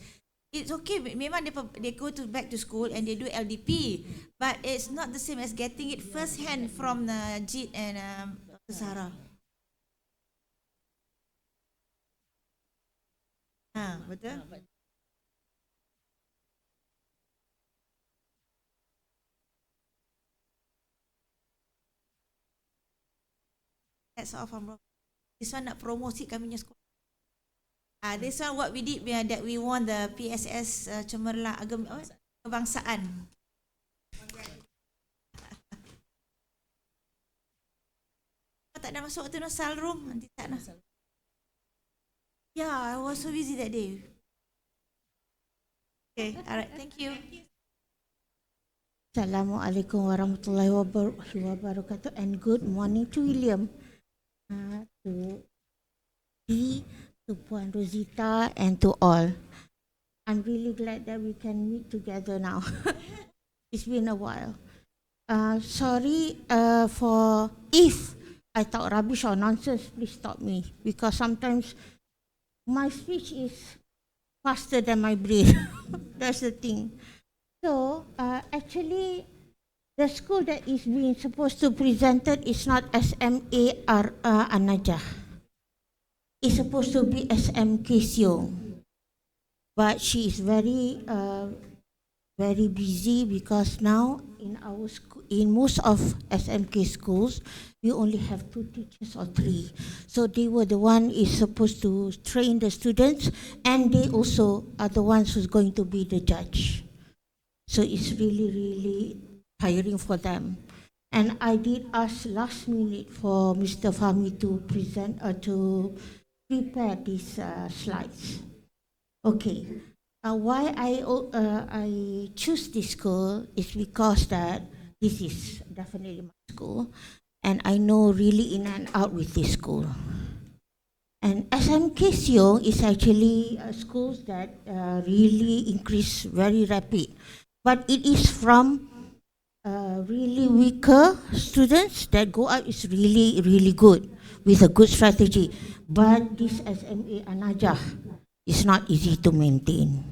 It's okay. Memang they go back to school and they do LDP, but it's not the same as getting it first hand from Jit and Dr. Sarah. Betul. That's all from Rob. This one nak promosi kami punya sekolah. This one what we did that we won the PSS Cemerlang Kebangsaan. Tak ada masuk tu sal room nanti tak nak. Yeah, I was so busy that day. Okay, alright, thank you. Assalamualaikum warahmatullahi wabarakatuh and good morning to William, to Dee, to Puan Rosita and to all. I'm really glad that we can meet together now. It's been a while. Sorry for if I talk rubbish or nonsense, please stop me because sometimes my speech is faster than my brain. That's the thing. So actually, the school that is being supposed to presented is not SMA Anajah. It's supposed to be SMK Siong. But she is very very busy because now in our in most of SMK schools, we only have 2 teachers or 3. So they were the one is supposed to train the students, and they also are the ones who's going to be the judge. So it's really, really tiring for them. And I did ask last minute for Mr. Fahmi to present or to prepare these slides. Okay. Why I choose this school is because that this is definitely my school, and I know really in and out with this school. And SMK Siong is actually a school that really increase very rapid, but it is from really weaker students that go out is really, really good with a good strategy. But this SMA Anajah is not easy to maintain.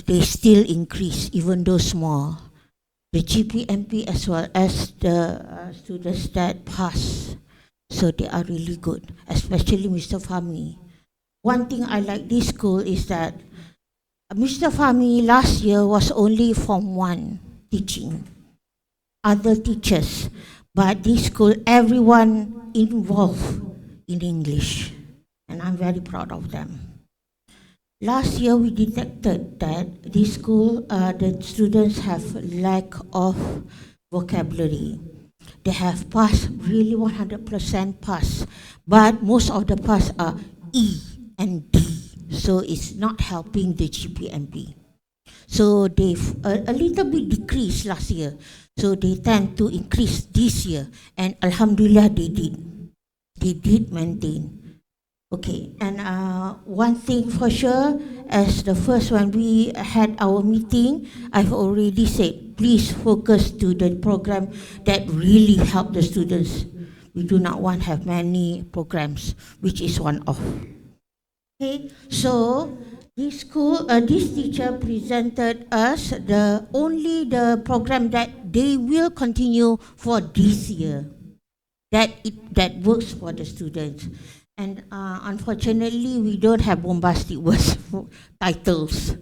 They still increase even though small. The GPMP as well as the students that pass. So they are really good, especially Mr. Fahmi. One thing I like this school is that Mr. Fahmi last year was only Form 1 teaching, other teachers, but this school, everyone involved in English, and I'm very proud of them. Last year we detected that this school, the students have lack of vocabulary. They have passed, really 100% pass, but most of the pass are E and D, so it's not helping the GPMP. So they've a little bit decreased last year, so they tend to increase this year, and Alhamdulillah they did maintain. Okay, and one thing for sure, as the first one we had our meeting, I've already said, please focus to the program that really help the students. We do not want to have many programs, which is one of. Okay, so this school, this teacher presented us only the program that they will continue for this year, that works for the students. And unfortunately, we don't have bombastic words for titles.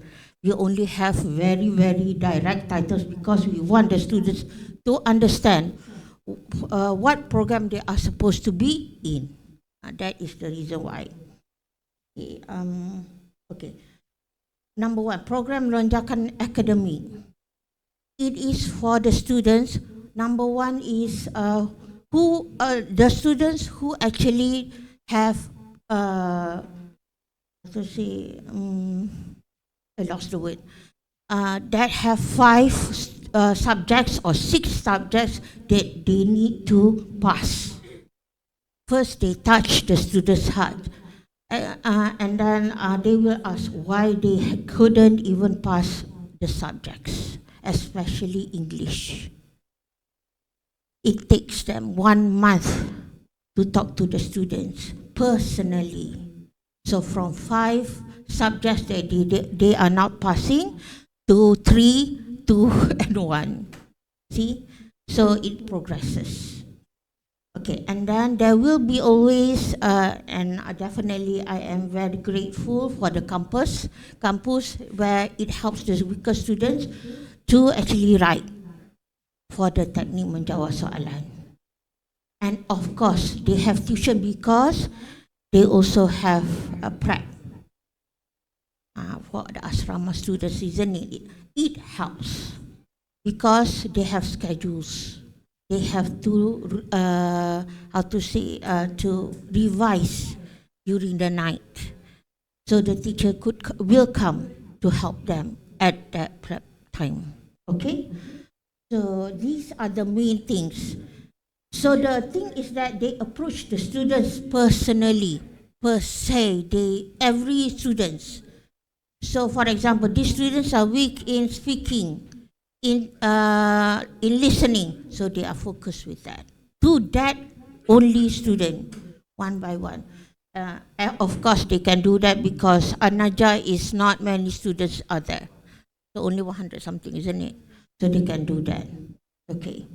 We only have very, very direct titles because we want the students to understand what program they are supposed to be in. That is the reason why. Okay, okay. Number 1, program Lonjakan Academy. It is for the students. Number 1 is the students who actually have I lost the word, that have 5 subjects or 6 subjects that they need to pass. First, they touch the student's heart, and then they will ask why they couldn't even pass the subjects, especially English. It takes them 1 month to talk to the students personally. So from 5 subjects that they are not passing to 3, 2, and 1. See? So it progresses. Okay, and then there will be always, and definitely I am very grateful for the campus where it helps the weaker students to actually write for the teknik menjawab soalan. And of course, they have tuition because they also have a prep for the asrama students, isn't it? It helps because they have schedules. They have to, to revise during the night. So the teacher will come to help them at that prep time. Okay? So these are the main things. So the thing is that they approach the students personally, per se, every students. So for example, these students are weak in speaking, in listening, so they are focused with that. To that only student, one by one. Of course, they can do that because Anaja is not many students are there. So only 100 something, isn't it? So they can do that. Okay.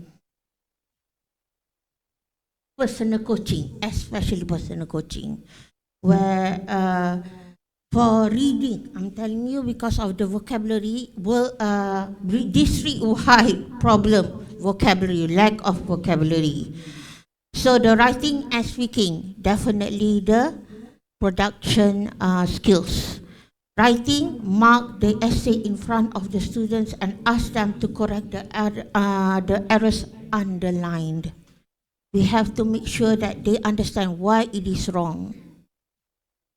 Personal coaching, especially personal coaching, where For reading, I'm telling you, because of the vocabulary, district-wide problem, vocabulary, lack of vocabulary. So the writing and speaking, definitely the production skills. Writing, mark the essay in front of the students and ask them to correct the errors underlined. We have to make sure that they understand why it is wrong.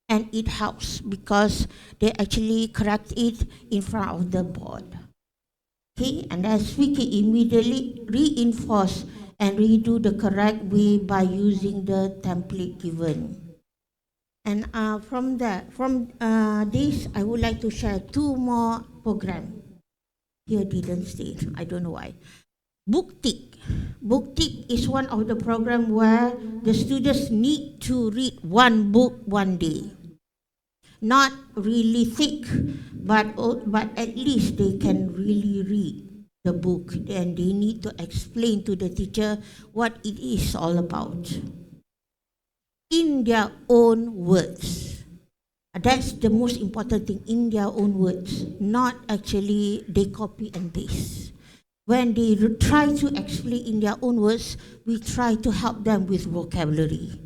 And it helps because they actually correct it in front of the board. Okay, and then speaking immediately reinforce and redo the correct way by using the template given. And from this, I would like to share two more programs. Here didn't state, I don't know why. Book Tick. Book Tick is one of the programs where the students need to read one book one day. Not really thick, but at least they can really read the book, and they need to explain to the teacher what it is all about in their own words. That's the most important thing, in their own words, not actually they copy and paste. When they try to explain in their own words, we try to help them with vocabulary.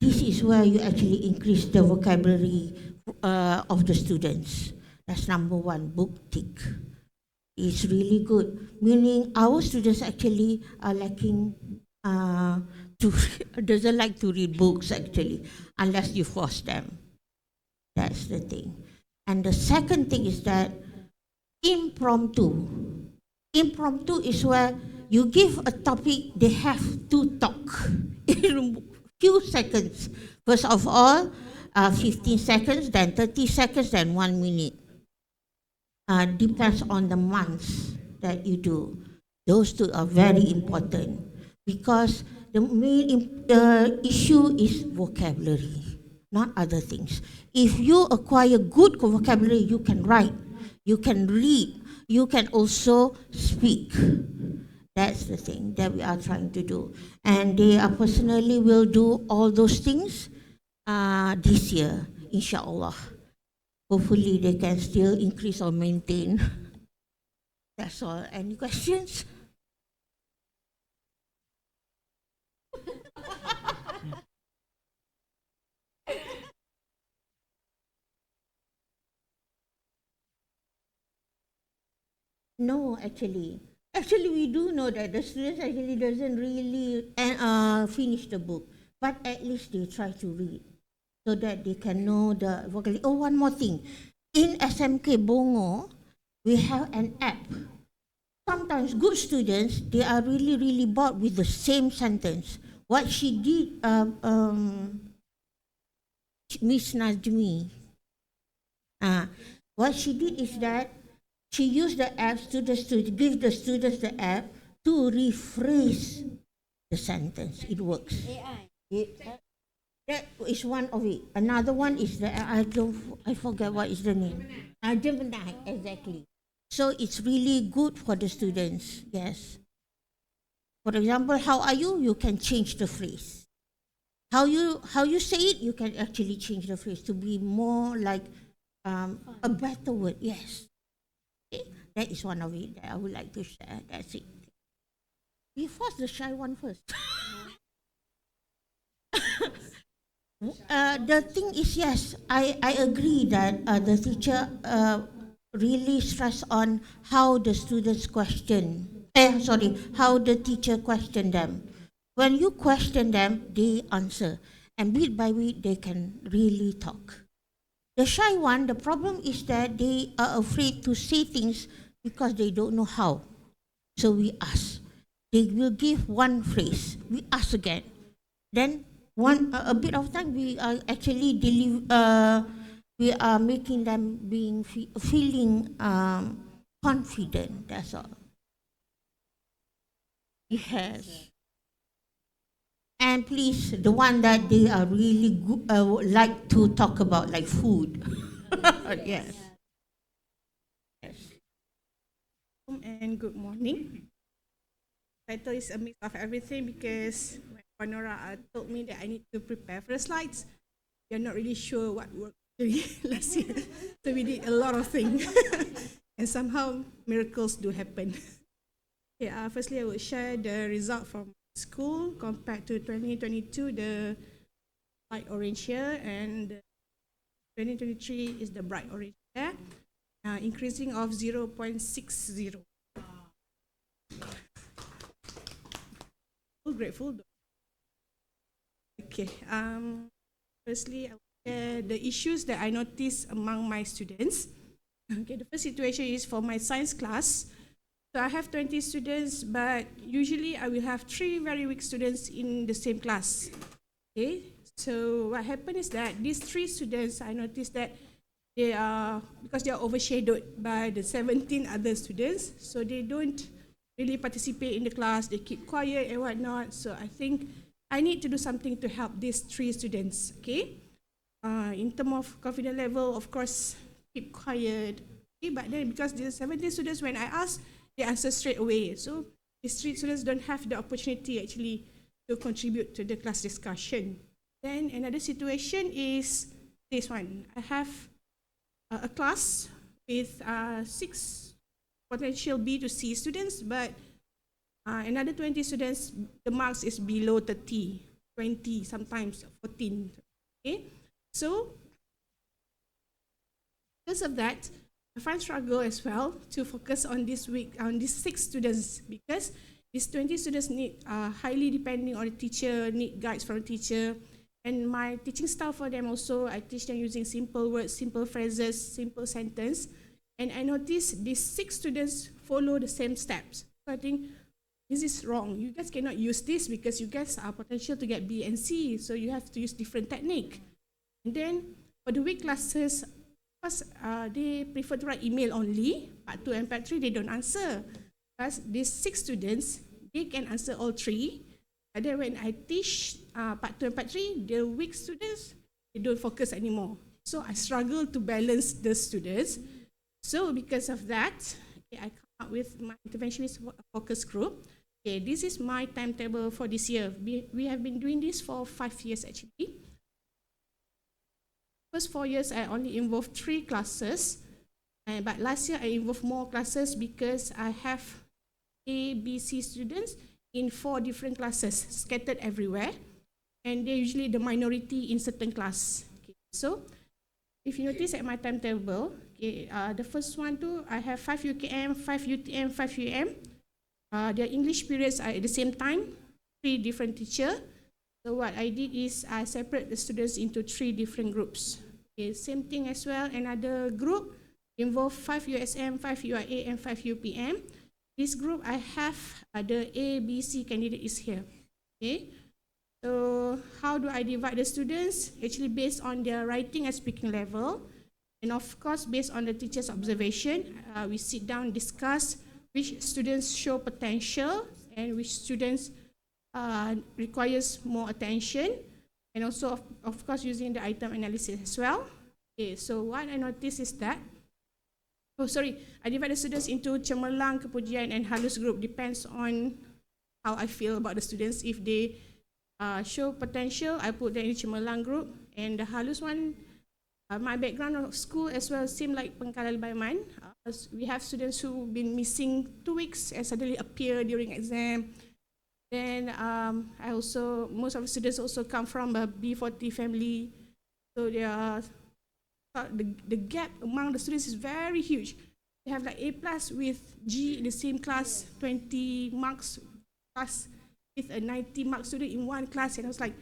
This is where you actually increase the vocabulary of the students. That's number one, Book Tick. It's really good, meaning our students actually are lacking doesn't like to read books actually, unless you force them. That's the thing. And the second thing is that impromptu. Impromptu is where you give a topic, they have to talk in few seconds. First of all, 15 seconds, then 30 seconds, then 1 minute. Depends on the months that you do. Those two are very important because the main issue is vocabulary, not other things. If you acquire good vocabulary, you can write, you can read, you can also speak. That's the thing that we are trying to do. And they are personally will do all those things this year, inshallah. Hopefully they can still increase or maintain. That's all. Any questions? No, actually. Actually, we do know that the students actually doesn't really finish the book, but at least they try to read so that they can know the vocabulary. Oh, one more thing. In SMK Bongo, we have an app. Sometimes good students, they are really, really bored with the same sentence. What she did, Miss Najmi, what she did is that she used the apps to give the students the app to rephrase the sentence. It works. AI. That is one of it. Another one is I forget what is the name. Gemini, exactly. So it's really good for the students. Yes. For example, how are you? You can change the phrase. How you say it? You can actually change the phrase to be more like a better word. Yes. Okay. That is one of it that I would like to share. That's it. We force the shy one first. The thing is, yes, I agree that the teacher really stress on how the students question. How the teacher question them. When you question them, they answer, and bit by bit they can really talk. The shy one, the problem is that they are afraid to say things because they don't know how. So we ask. They will give one phrase. We ask again. Then a bit of time we are actually we are making them feeling confident. That's all. Yes. And please, the one that they are really good, like to talk about, like food. Yes. Yes. And good morning. Title is a mix of everything because when Panora told me that I need to prepare for the slides, we are not really sure what work actually last year. So we did a lot of things. And somehow miracles do happen. Yeah, firstly, I will share the result from school compared to 2022, the light orange here, and 2023 is the bright orange there, increasing of 0.60. Grateful though. Okay, firstly, I will share the issues that I noticed among my students. Okay, the first situation is for my science class. So I have 20 students, but usually I will have 3 very weak students in the same class. Okay, so what happened is that these 3 students, I noticed that they are, because they are overshadowed by the 17 other students, so they don't really participate in the class, they keep quiet and whatnot. So I think I need to do something to help these 3 students, okay? In terms of confidence level, of course, keep quiet. Okay, but then because the 17 students, when I ask, they answer straight away. So these 3 students don't have the opportunity actually to contribute to the class discussion. Then another situation is this one. I have a class with 6 potential B to C students, but another 20 students, the marks is below 30, 20, sometimes 14. Okay, so because of that, I find struggle as well to focus on this week on these 6 students, because these 20 students need highly depending on the teacher, need guides from the teacher, and my teaching style for them also, I teach them using simple words, simple phrases, simple sentence, and I notice these 6 students follow the same steps. So I think this is wrong. You guys cannot use this because you guys are potential to get B and C, so you have to use different technique. And then for the weak classes, because they prefer to write email only, part 2 and part 3 they don't answer. Because these 6 students, they can answer all 3. And then when I teach part 2 and part 3, the weak students, they don't focus anymore. So I struggle to balance the students. So because of that, okay, I come up with my interventionist focus group. Okay, this is my timetable for this year. We have been doing this for 5 years actually. First 4 years, I only involved 3 classes, but last year I involved more classes because I have A, B, C students in 4 different classes scattered everywhere, and they're usually the minority in certain class. Okay. So if you notice at my timetable, okay, the first one too, I have 5 UKM, 5 UTM, 5 UM. Their English periods are at the same time, 3 different teachers. So what I did is I separate the students into 3 different groups. Okay, same thing as well. Another group involve 5 USM, 5 UIA, and 5 UPM. This group I have the A, B, C candidate is here. Okay. So how do I divide the students? Actually based on their writing and speaking level, and of course based on the teacher's observation, we sit down, discuss which students show potential and which students requires more attention, and also of course using the item analysis as well. Okay, so what I noticed is that, I divide the students into cemerlang, kepujian, and halus group. Depends on how I feel about the students. If they show potential, I put them in the cemerlang group, and the halus one, my background of school as well seem like Pengkalai Baiman. We have students who've been missing 2 weeks and suddenly appear during exam. Then I also, most of the students also come from a B40 family. So they are, the gap among the students is very huge. They have like A plus with G in the same class, 20 marks plus with a 90 mark student in one class. And I was like,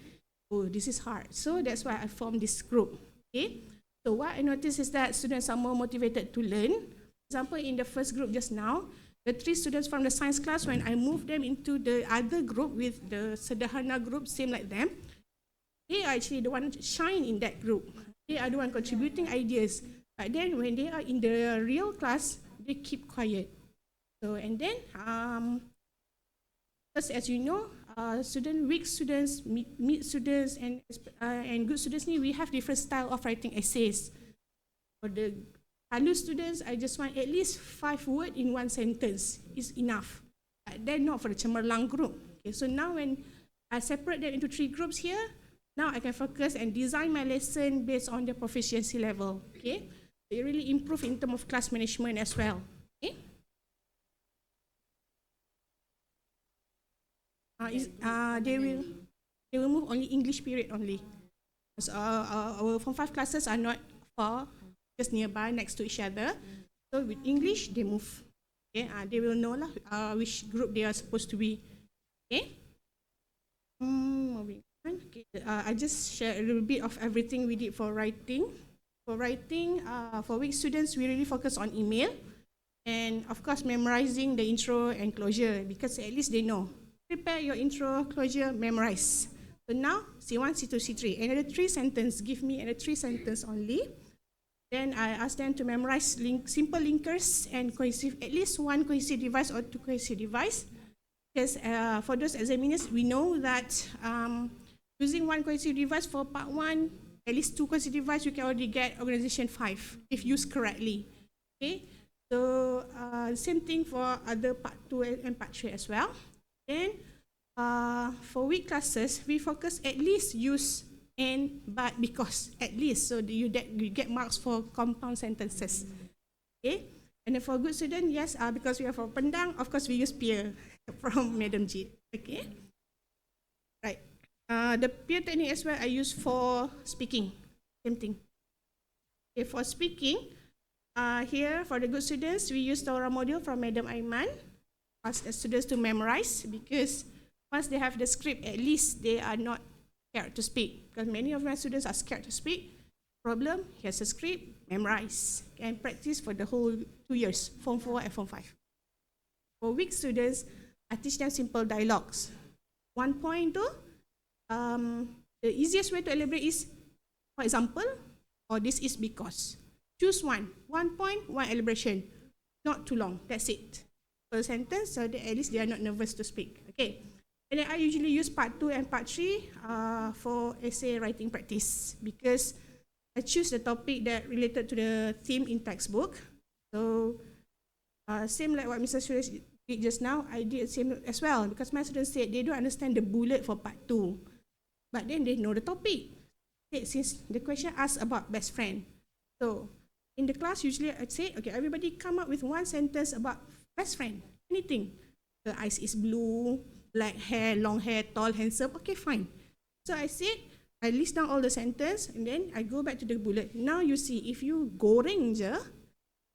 oh, this is hard. So that's why I formed this group. Okay. So what I noticed is that students are more motivated to learn. For example, in the first group just now, the 3 students from the science class, when I moved them into the other group with the Sederhana group, same like them, they are actually the one shine in that group. They are the one contributing ideas. But then when they are in the real class, they keep quiet. So, and then, because as you know, weak students, mid students, and good students, we have different style of writing essays. For the halus students, I just want at least 5 words in one sentence is enough. Then not for the cemerlang group. Okay, so now when I separate them into 3 groups here, Now I can focus and design my lesson based on the proficiency level. Okay, it really improve in terms of class management as well. Okay. They will move only English period only. So, our Form 5 classes are not far, just nearby, next to each other. So with English, they move. Okay, they will know lah which group they are supposed to be. Okay. Moving on. Okay. I just share a little bit of everything we did for writing. For writing, for weak students, we really focus on email, and of course memorizing the intro and closure, because at least they know. Prepare your intro, closure, memorize. So now, C1, C2, C3. Another 3 sentence, give me another 3 sentence only. Then I ask them to memorize simple linkers and cohesive, at least 1 cohesive device or 2 cohesive device. Because for those examiners, we know that using 1 cohesive device for part 1, at least 2 cohesive device, you can already get organization 5 if used correctly. Okay, so same thing for other part 2 and part 3 as well. Then for weak classes, we focus at least use and, but, because, at least, so you get marks for compound sentences. Okay, and then for good student, yes, because we are for Pendang, of course we use peer from Madam Jit. Okay, right. The peer technique as well I use for speaking, same thing. Okay, for speaking, here for the good students, we use the oral module from Madam Aiman. Ask the students to memorize, because once they have the script, at least they are not scared to speak. Because many of my students are scared to speak. Problem, here's a script, memorize, and practice for the whole 2 years, Form 4 and Form 5. For weak students, I teach them simple dialogues. 1 point though, the easiest way to elaborate is, for example, or this is because. Choose 1 point, 1 elaboration, not too long, that's it. Per sentence, so that at least they are not nervous to speak. Okay, and then I usually use part 2 and part 3 for essay writing practice, because I choose the topic that related to the theme in textbook. So same like what Mr. Suresh did just now, I did the same as well, because my students said they don't understand the bullet for part 2, but then they know the topic. Since the question asks about best friend, so in the class usually I'd say, okay, everybody come up with 1 sentence about best friend, anything. The eyes is blue, black hair, long hair, tall, handsome. Okay, fine. So I said, I list down all the sentence, and then I go back to the bullet. Now you see, if you goreng je,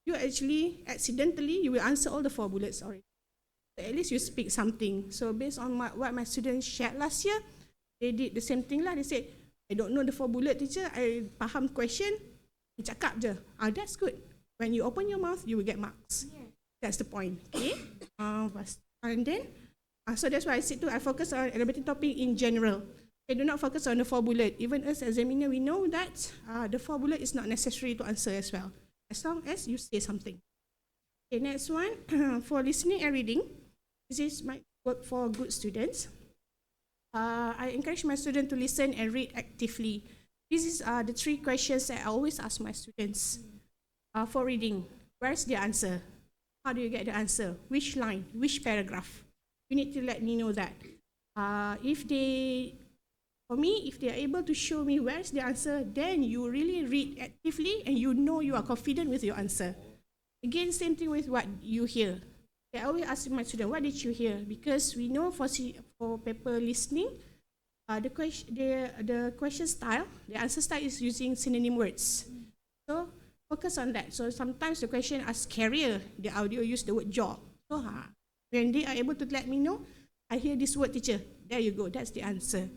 you actually, accidentally, you will answer all the 4 bullets already. So at least you speak something. So based on what my students shared last year, they did the same thing lah. They said, I don't know the 4 bullet, teacher. I faham question, I cakap je. That's good. When you open your mouth, you will get marks. Yeah. That's the point. Okay. And then, so that's why I said I focus on elaborating topic in general. I do not focus on the 4 bullet. Even as examiner, we know that the 4 bullet is not necessary to answer as well, as long as you say something. Okay, next one, for listening and reading. This is my work for good students. I encourage my students to listen and read actively. This is the 3 questions that I always ask my students. For reading, where's the answer? How do you get the answer? Which line? Which paragraph? You need to let me know that. If they are able to show me where's the answer, then you really read actively and you know you are confident with your answer. Again, same thing with what you hear. I always ask my student, what did you hear? Because we know for paper listening, the question style, the answer style is using synonym words. So focus on that. So sometimes the question asks carrier, the audio use the word job. So when they are able to let me know, I hear this word, teacher. There you go, that's the answer.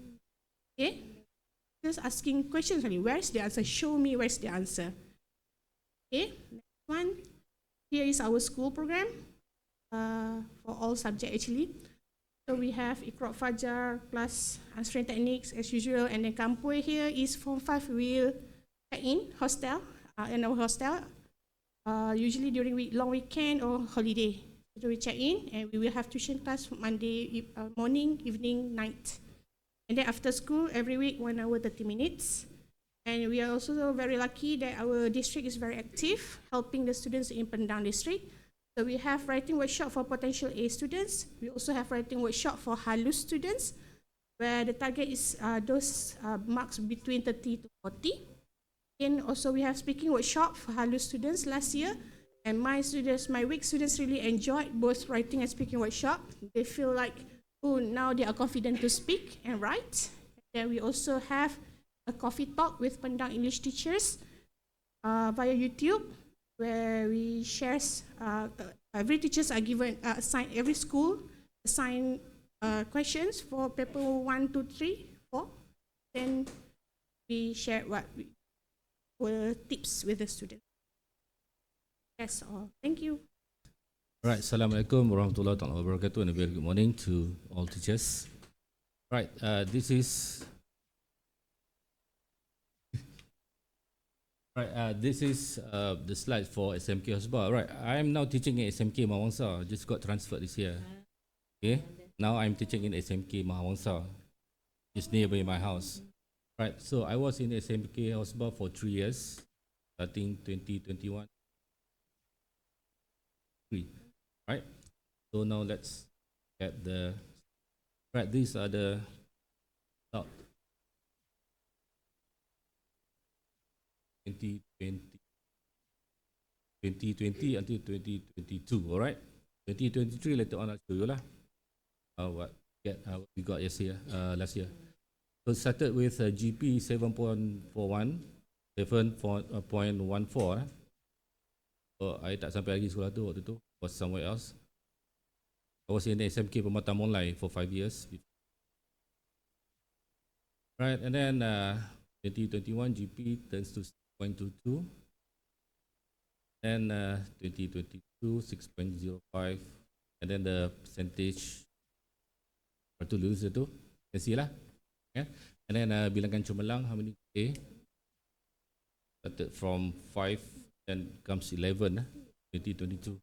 Okay? Just asking questions only. Where's the answer? Show me where's the answer. Okay, next one. Here is our school program for all subjects actually. So we have Iqra Fajar plus answering techniques as usual, and then Kampoi here is Form 5 will check in hostel, in our hostel, usually during long weekend or holiday. So we check in and we will have tuition class Monday morning, evening, night. And then after school, every week, 1 hour, 30 minutes. And we are also very lucky that our district is very active, helping the students in Pendang district. So we have writing workshop for potential A students. We also have writing workshop for Halus students. where the target is those marks between 30 to 40. And also we have speaking workshop for Halu students last year, and my students, my week students really enjoyed both writing and speaking workshop. They feel like, oh, now they are confident to speak and write. Then we also have a coffee talk with Pendang English teachers via YouTube, where we share, every teachers are given, assigned, every school assign questions for paper 1, 2, 3, 4. Then we share what were tips with the students. That's all. Thank you. Right, Assalamualaikum warahmatullahi wabarakatuh, and a very good morning to all teachers. Right, this is the slide for SMK Hosbah. Right, I am now teaching in SMK Mahawangsa. Just got transferred this year. Okay, now I'm teaching in SMK Mahawangsa, just nearby my house. Right, so I was in SMK Hosbah for 3 years, starting 2021. Right, so now let's get the right. These are the 2020 until 2022. All right, 2023 later on I'll show you lah. What we got last year. So started with GP 7.41, 7.14. So I tak sampai lagi sekolah tu waktu tu, was somewhere else. I was in SMK Pematang Monlai for 5 years. Right, and then 2021 GP turns to 6.22. Then 2022 6.05, and then the percentage to lose itu, you can see lah. Yeah. And then bilangan cemerlang, how many A? Started from 5 and comes 11, 2022.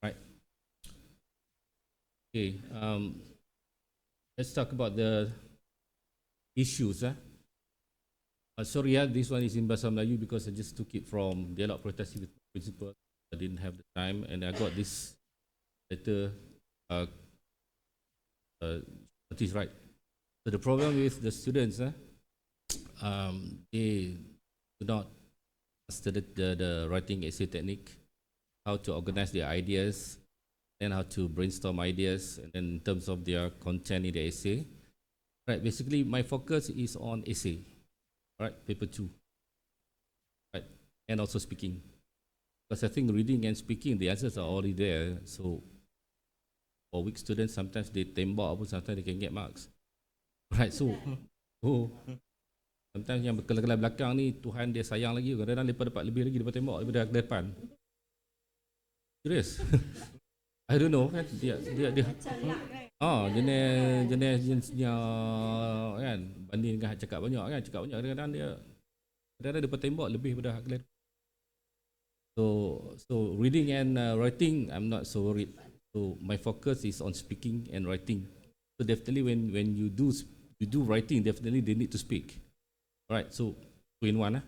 Right. Okay. Let's talk about the issues. Sorry, this one is in Bahasa Melayu because I just took it from dialogue protest with principal. I didn't have the time, and I got this letter. Notice, right? So the problem with the students, they do not master the writing essay technique, how to organize their ideas, and how to brainstorm ideas, and then in terms of their content in the essay. Right, basically my focus is on essay, right, paper 2, right, and also speaking. Because I think reading and speaking, the answers are already there. So for weak students, sometimes they tembak, sometimes they can get marks. Right, so sometimes yang berkelas-kelas belakang ni Tuhan dia sayang lagi, kadang-kadang mereka dapat lebih lagi daripada tembak daripada depan. Serius. I don't know kan, dia jenisnya kan, banding dengan cakap banyak kan, kadang-kadang dia dapat tembak lebih daripada hak lain. So reading and writing, I'm not so worried. So my focus is on speaking and writing. So definitely when you do writing, definitely they need to speak. Right, so 2 in 1.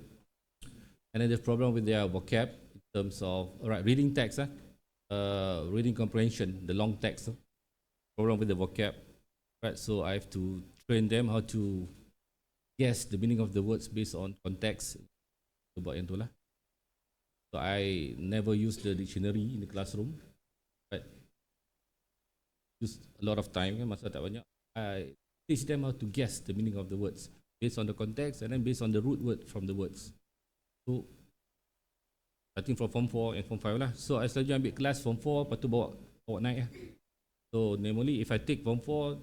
And then the problem with their vocab in terms of reading text, reading comprehension, the long text, problem with the vocab. Right, so I have to train them how to guess the meaning of the words based on context. Sebab yang tu lah. So I never use the dictionary in the classroom. Right, use a lot of time kan, masa tak banyak. I teach them how to guess the meaning of the words based on the context and then based on the root word from the words. So I think from Form 4 and Form 5 lah. So I selalu ambil kelas Form 4, lepas tu bawa naik lah. So normally if I take Form 4,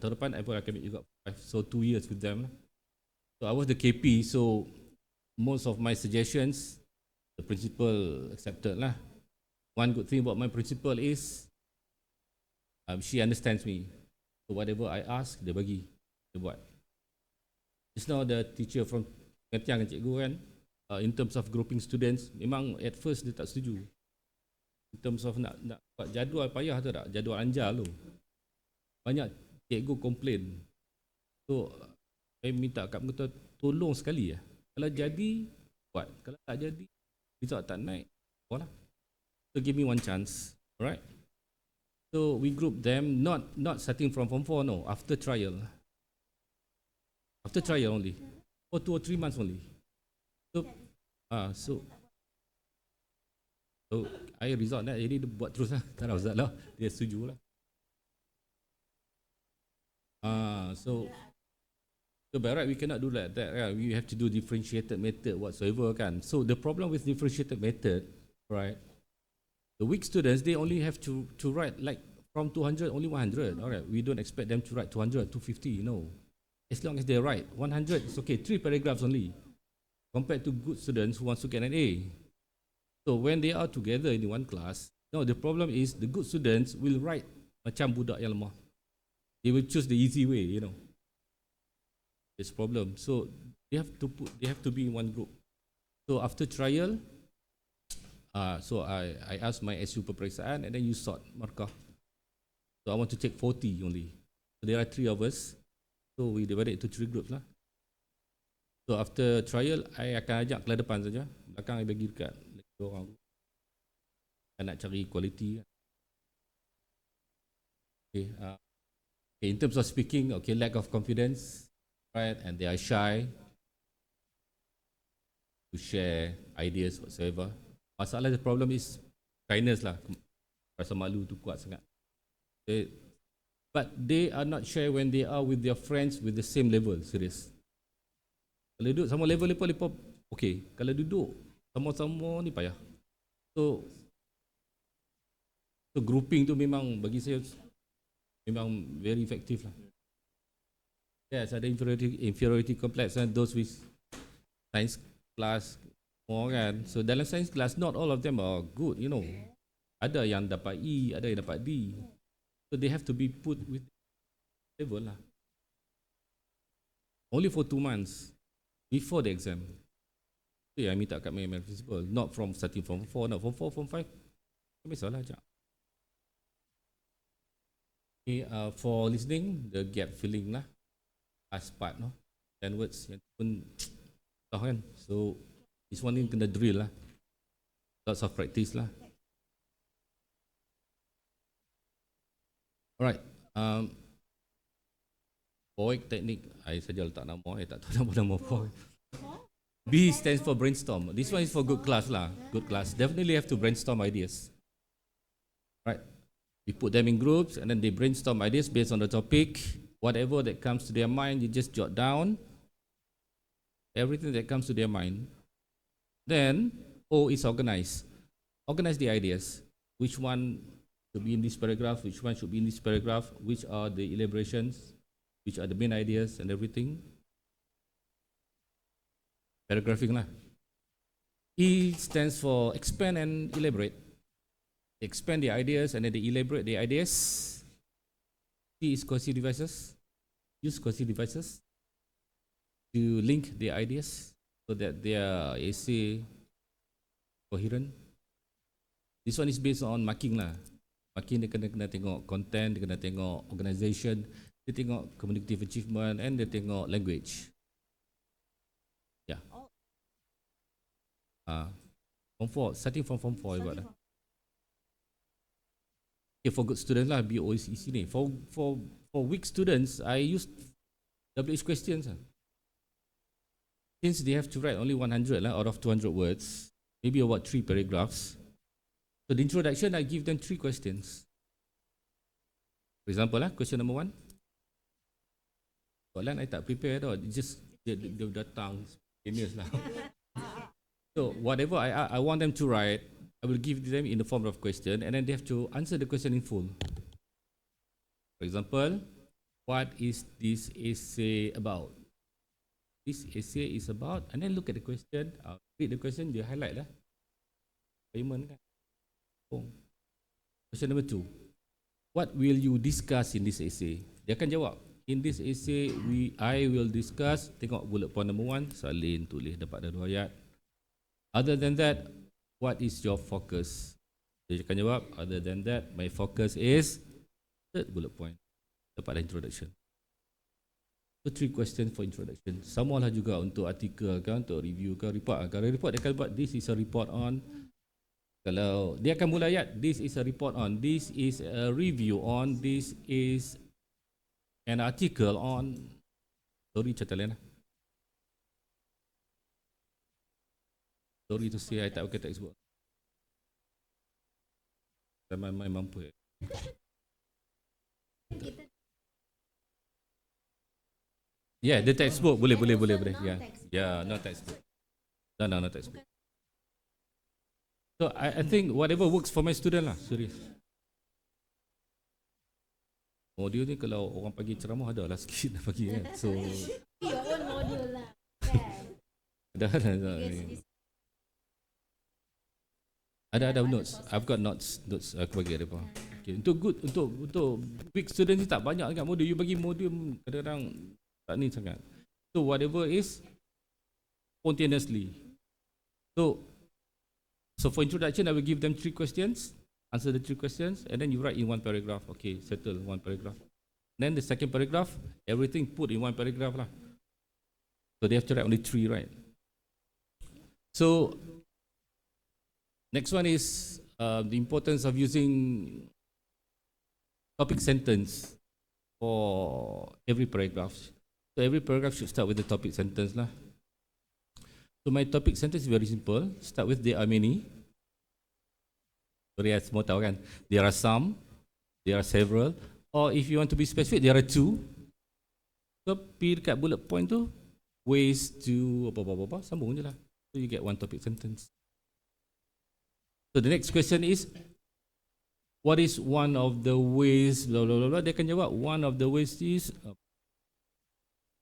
tahun depan I pun akan ambil juga 5. So 2 years with them lah. So I was the KP, so most of my suggestions the principal accepted lah. One good thing about my principal is she understands me. So whatever I ask, dia bagi, dia buat. Just now the teacher from Ngatiang kan, cikgu kan, in terms of grouping students, memang at first dia tak setuju. In terms of nak buat jadual, payah tu tak? Jadual anjar tu. Banyak cikgu komplain. So saya minta kat pengetua tolong sekali ya. Kalau jadi, buat. Kalau tak jadi, result tak naik, buatlah. So give me one chance, alright? So we group them, not starting from Form 4, no, after trial. After trial only. For 2 or 3 months only. So, so I result lah, jadi dia buat terus lah. Tak ada result lah, dia setuju lah. So by right, we cannot do like that. Right? We have to do differentiated method whatsoever kan. So the problem with differentiated method, right? The weak students, they only have to write like from 200, only 100. All right, we don't expect them to write 200, 250, no. As long as they write 100, it's okay, 3 paragraphs only. Compared to good students who wants to get an A. So when they are together in one class, no, the problem is the good students will write macam budak yang lemah. They will choose the easy way, you know. It's problem. So they have to be in one group. So after trial, so I asked my SU peperiksaan and then you sort markah. So I want to take 40 only. So there are 3 of us. So we divided into 3 groups lah. So after trial, I akan ajak ke depan saja. Belakang I bagi dekat orang. I nak cari quality. Okay. Okay, in terms of speaking, okay, lack of confidence, right, and they are shy to share ideas whatsoever. Masalah, the problem is shyness lah. Rasa malu tu kuat sangat. Okay. But they are not shy when they are with their friends with the same level, serious. Kalau duduk sama level lepas okay. Kalau duduk sama-sama ni payah. So grouping tu memang bagi saya memang very effective lah. Yes, ada inferiority complex and those with science class more kan. So dalam science class, not all of them are good, you know. Ada yang dapat E, ada yang dapat D. So they have to be put with level lah. Only for 2 months before the exam. So I minta kat my principal, not from starting from 4, not from 4, from 5. Tak kisahlah ajak. Okay, for listening, the gap filling lah. Last part, no? 10 words yang pun tahu kan. So this one ni kena drill lah. Lots of practice lah. Alright. POIC technique, I saja letak nama, I tak tahu nama POIC. B stands for brainstorm. This one is for good class lah. Good class. Definitely have to brainstorm ideas. Right. We put them in groups and then they brainstorm ideas based on the topic. Whatever that comes to their mind, you just jot down. Everything that comes to their mind. Then, O is organize. Organize the ideas. Which one should be in this paragraph, which one should be in this paragraph, which are the elaborations, which are the main ideas and everything. Paragraphing lah. E stands for expand and elaborate. They expand the ideas and then they elaborate the ideas. C is cohesive devices. Use cohesive devices to link the ideas so that their essay coherent. This one is based on marking lah. Marking dia kena tengok content, dia kena tengok organisation, dia tengok communicative achievement and dia tengok language. Yeah. Form 4, starting from Form 4 buat lah. Okay, for good students lah, BOEC ni. For weak students, I use WH questions lah. Since they have to write only 100 lah out of 200 words, maybe about 3 paragraphs. So the introduction, I give them 3 questions. For example lah, question number 1. Soalan I tak prepare tau, just dia datang spontaneous lah. So whatever I want them to write, I will give them in the form of question and then they have to answer the question in full. For example, what is this essay about? This essay is about, and then look at the question, read the question, dia highlight lah. Payment kan. Question number 2. What will you discuss in this essay? Dia akan jawab. In this essay, I will discuss, tengok bullet point number 1, salin, tulis, dapat ada 2 ayat. Other than that, what is your focus? Dia akan jawab, other than that, my focus is, third bullet point, dapat ada introduction. So 3 questions for introduction. Sama lah juga untuk artikel kan, untuk review kan, report. Kalau report, dia akan buat, this is a report on Kalau dia akan mula ayat, this is a report on, this is a review on, this is an article on. Sorry, cerita lain lah. Sorry to say, I tak pakai textbook. Saya main mampu. Yeah, the textbook boleh. Yeah, no textbook. No textbook. So I think whatever works for my student lah, serius. Modul ni kalau orang pagi ceramah ada lah sikit nak bagi kan. So Your own module lah. ada notes. I've got notes aku bagi depa. Okay, untuk big student ni tak banyak sangat modul. You bagi modul kadang-kadang tak ni sangat. So whatever is spontaneously. So for introduction, I will give them 3 questions, answer the 3 questions, and then you write in 1 paragraph. Okay, settle 1 paragraph. Then the second paragraph, everything put in 1 paragraph lah. So they have to write only 3, right? So next one is the importance of using topic sentence for every paragraph. So every paragraph should start with the topic sentence lah. So my topic sentence is very simple. Start with there are many. Sorry, semua tahu kan. There are some. There are several. Or if you want to be specific, there are 2. So pergi dekat bullet point tu, ways to apa-apa, sambung je lah. So you get 1 topic sentence. So the next question is, what is one of the ways, blah, blah, blah, blah. Dia akan jawab, one of the ways is,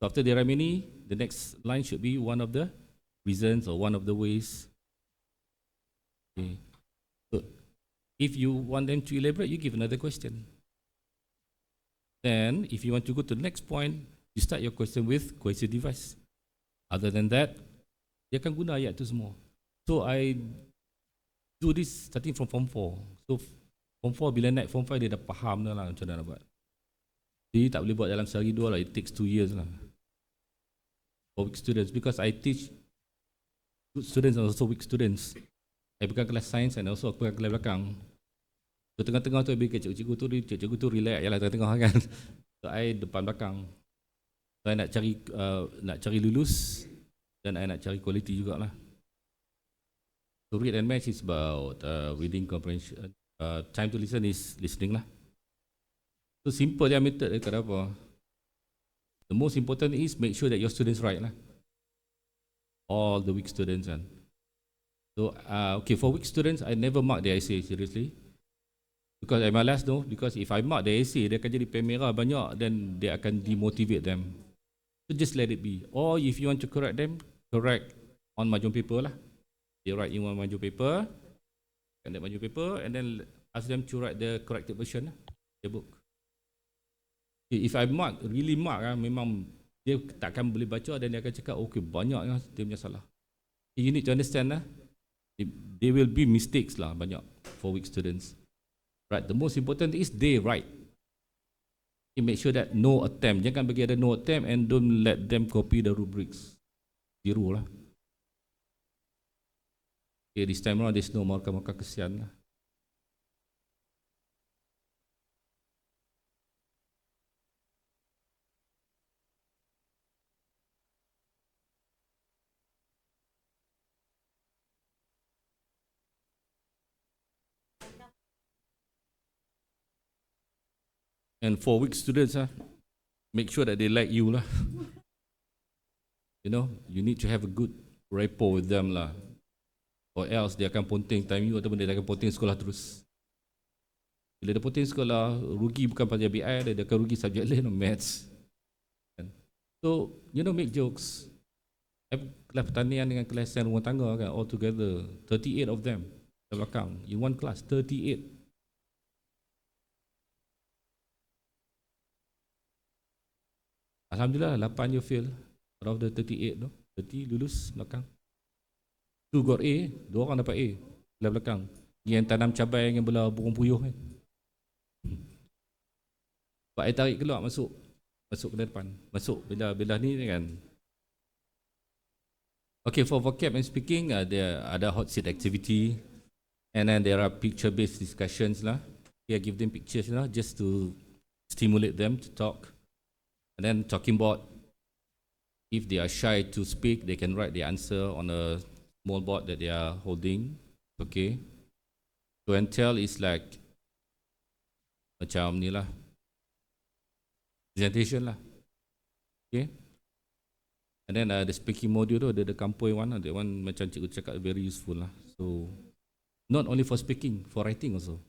so after there are many, the next line should be one of the reasons or one of the ways. Okay. So if you want them to elaborate, you give another question. Then if you want to go to the next point, you start your question with cohesive device. Other than that, dia akan guna ayat tu semua. So I do this starting from Form 4. So Form 4 bila naik Form 5 dia dah faham dah lah macam mana nak buat. Jadi tak boleh buat dalam sehari 2 lah. It takes 2 years lah. For weak students, because I teach good students and also weak students. I pegang kelas sains and also aku pegang kelas belakang. So tengah-tengah tu I bagi cikgu tu relax je lah tengah-tengah kan. So I depan belakang. So I nak cari lulus dan I nak cari quality jugalah. So read and match is about reading comprehension. Time to listen is listening lah. So simple dia method dia tak ada apa. The most important is make sure that your students right lah. All the weak students kan. So okay, for weak students I never mark their essay seriously. Because I malas no, because if I mark their essay dia akan jadi pen merah banyak, then they akan demotivate them. So just let it be. Or if you want to correct them, correct on mahjong paper lah. They write in one mahjong paper, and that mahjong paper, and then ask them to write the corrected version lah, the book. Okay, if I mark, really mark memang dia takkan boleh baca dan dia akan cakap okay banyak dia punya salah. You need to understand lah, there will be mistakes lah banyak for weak students. Right, the most important is they write. You make sure that no attempt, jangan bagi ada no attempt and don't let them copy the rubrics. 0 lah. Okay, this time around there's no markah-markah kesian lah. And for weak students, make sure that they like you lah. You know, you need to have a good rapport with them lah. Or else dia akan ponting time you ataupun dia akan ponting sekolah terus. Bila dia ponting sekolah, rugi bukan pasal BI, dia akan rugi subjek lain, maths. So, you know, make jokes. Kelas pertanian dengan kelas sains rumah tangga kan, all together, 38 of them. Di belakang, in one class, 38. Alhamdulillah, 8 je fail. Out of the 38 tu, 30 lulus belakang. 2 got A, 2 orang dapat A. Belah belakang. Yang tanam cabai dengan belah burung puyuh kan. Pak I tarik keluar masuk ke depan. Masuk belah ni kan. Okay, for vocab and speaking, ada hot seat activity. And then there are picture-based discussions lah. I give them pictures lah, just to stimulate them to talk. And then talking about if they are shy to speak, they can write the answer on a small board that they are holding. Okay. Show and tell is like macam ni lah, presentation lah. Okay. And then the speaking module tu, the kampoi one, that one macam cikgu cakap very useful lah. So not only for speaking, for writing also.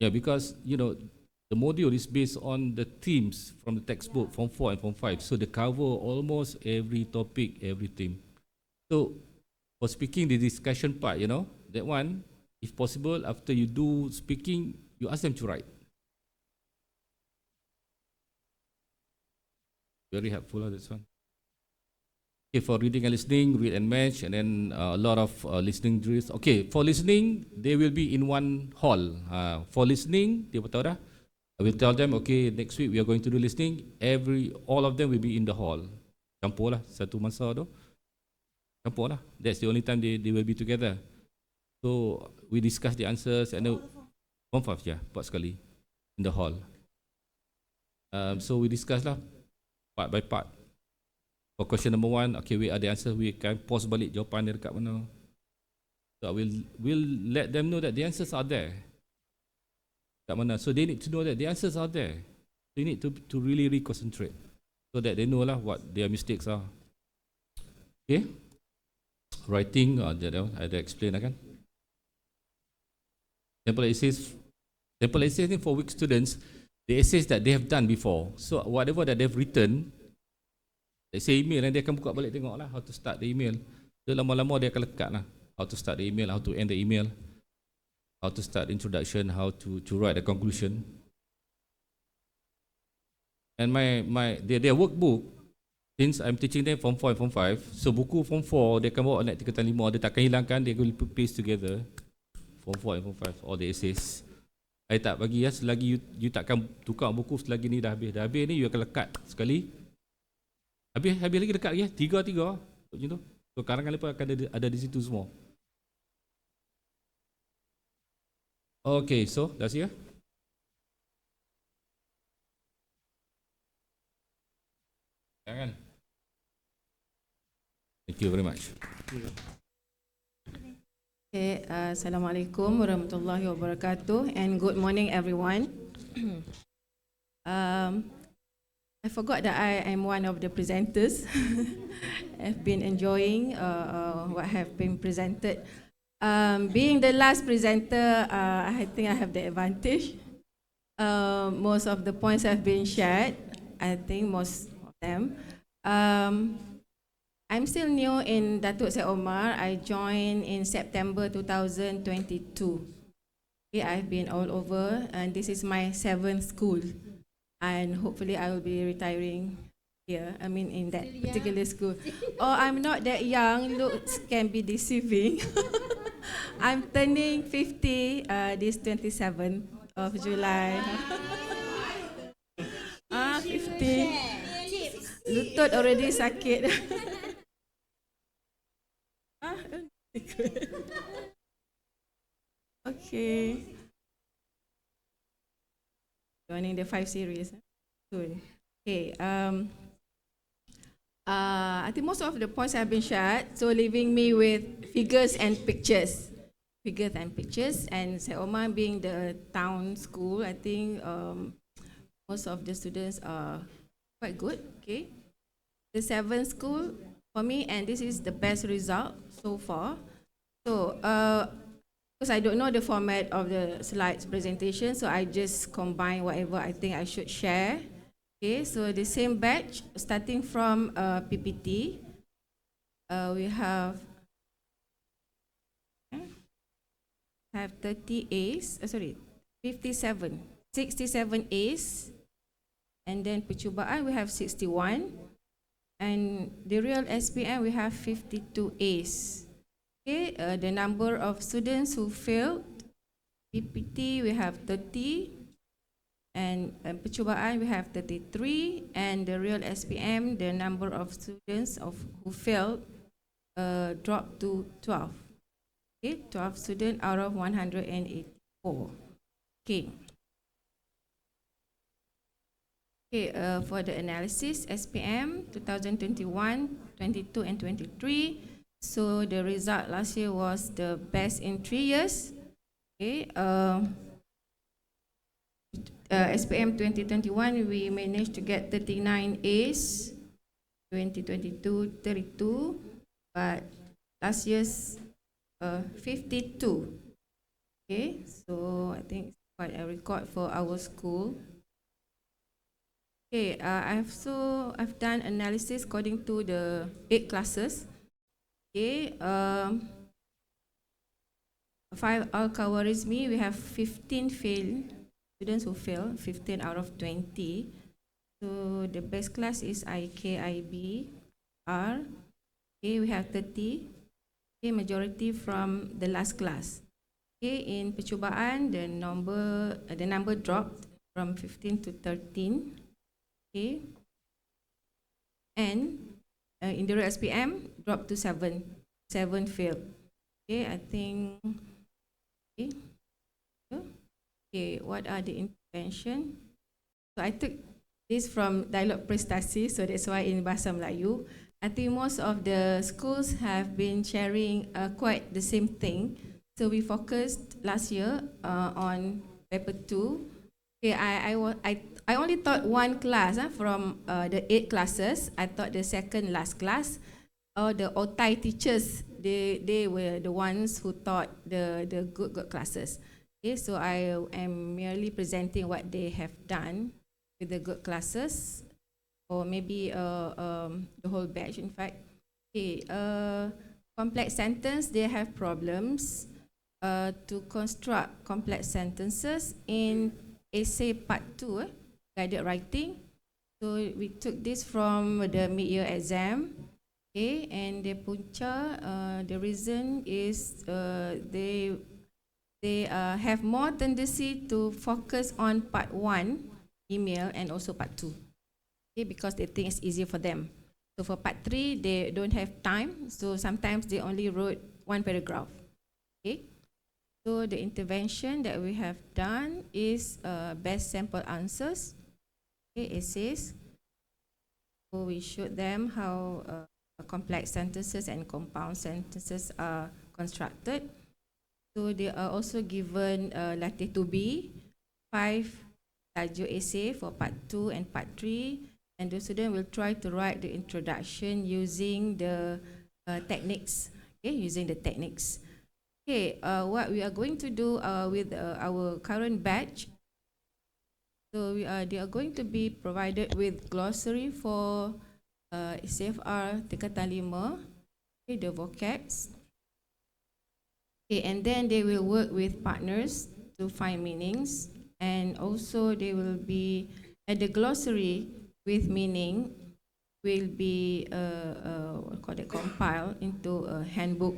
Yeah, because you know the module is based on the themes from the textbook, Form 4 and Form 5. So they cover almost every topic, every theme. So for speaking, the discussion part, you know, that one, if possible, after you do speaking, you ask them to write. Very helpful, that's one. Okay, for reading and listening, read and match, and then a lot of listening drills. Okay, for listening, they will be in one hall. For listening, dia tahu dah. I will tell them, okay, next week we are going to do listening. All of them will be in the hall. Campur lah, satu masa tu. Campur lah. That's the only time they will be together. So we discuss the answers, and then Form 5, yeah, 4 sekali in the hall. So we discuss lah, part by part. For question number 1, okay, we are the answer. We can pause balik jawapan dia dekat mana. So we'll let them know that the answers are there. Kat mana. So they need to know that the answers are there. They need to really concentrate so that they know lah what their mistakes are. Okay. Writing, I had to explain lah kan. Sample essays ni for weak students, the essays that they have done before. So whatever that they've written, let's say email, dia akan buka balik tengok lah how to start the email. So lama-lama dia akan lekat lah how to start the email, how to end the email, how to start introduction, how to write the conclusion. And their workbook, since I'm teaching them Form 4 and Form 5, so buku Form 4 dia akan bawa naik tingkatan 5, dia takkan hilangkan, dia will paste together Form 4 and Form 5, all the essays. I tak bagi ya, selagi you takkan tukar buku selagi ni dah habis ni, you akan lekat sekali. Habis lagi dekat lagi, tiga macam tu. So karangan lepas akan ada di situ semua. Okay, so that's it. Jangan. Thank you very much. Okay, Assalamualaikum warahmatullahi wabarakatuh, and good morning everyone. I forgot that I am one of the presenters. I've been enjoying what have been presented. Being the last presenter, I think I have the advantage. Most of the points have been shared. I think most of them. I'm still new in Datuk Syed Omar. I joined in September 2022. Okay, I've been all over, and this is my 7th school. And hopefully I will be retiring here, I mean in that particular school. Oh, I'm not that young, looks can be deceiving. I'm turning 50 this 27th of July. 50. Lutut already sakit. Okay. Joining the 5 series soon. Okay. I think most of the points have been shared, so leaving me with figures and pictures. Figures and pictures, and Syed Omar being the town school, I think most of the students are quite good. Okay. The 7th school for me, and this is the best result so far. So, because I don't know the format of the slides presentation, so I just combine whatever I think I should share. Okay, so the same batch, starting from PPT, we have 30 A's, 67 A's, and then percubaan we have 61, and the real SPM we have 52 A's. Okay, the number of students who failed, PPT we have 30, and percubaan we have 33, and the real SPM, the number of students who failed dropped to 12. Okay, 12 students out of 184. Okay. Okay, for the analysis, SPM 2021, 22 and 23. So the result last year was the best in 3 years. Okay, SPM 2021, we managed to get 39 A's, 2022, 32, but last year's 52. Okay, so I think it's quite a record for our school. Okay, I've done analysis according to the 8 classes. Okay, 5 Al-Khawarizmi, we have 15 students who fail, 15 out of 20. So the best class is IKIB R. Okay, we have 30. Okay, majority from the last class. Okay, in percubaan, the number dropped from 15 to 13. Okay, and in the SPM dropped to 7 failed. Okay, I think. Okay, okay, what are the intervention? So I took this from dialog prestasi, so that's why in Bahasa Melayu, I think most of the schools have been sharing quite the same thing. So we focused last year on paper 2. Okay, I only taught one class from the 8 classes. I taught the second last class. The OTAI teachers, they were the ones who taught the good classes. Okay, so I am merely presenting what they have done with the good classes, or maybe the whole batch, in fact. Okay, complex sentence, they have problems to construct complex sentences in essay part 2, guided writing. So we took this from the mid-year exam. Okay, and the punca, the reason is they have more tendency to focus on part 1, email, and also part 2. Okay, because they think it's easier for them. So for part 3, they don't have time, so sometimes they only wrote 1 paragraph. Okay. So the intervention that we have done is best sample answers, okay, essays. So we showed them how complex sentences and compound sentences are constructed. So they are also given latitude to be 5 tajuk essay for part 2 and part 3, and the student will try to write the introduction using the techniques. Okay, using the techniques. Okay, what we are going to do with our current batch, so they are going to be provided with glossary for CFR tingkatan 5, okay, the vocabs. Okay, and then they will work with partners to find meanings, and also they will be at the glossary with meaning will be compiled into a handbook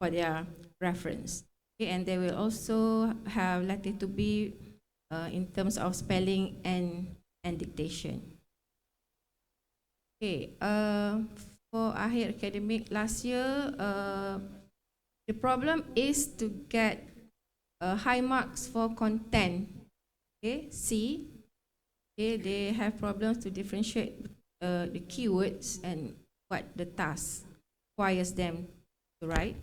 for their reference. Okay, and they will also have latitude to be in terms of spelling and dictation. Okay, for akhir academic last year, the problem is to get high marks for content. Okay, C. Okay, they have problems to differentiate the keywords and what the task requires them to write.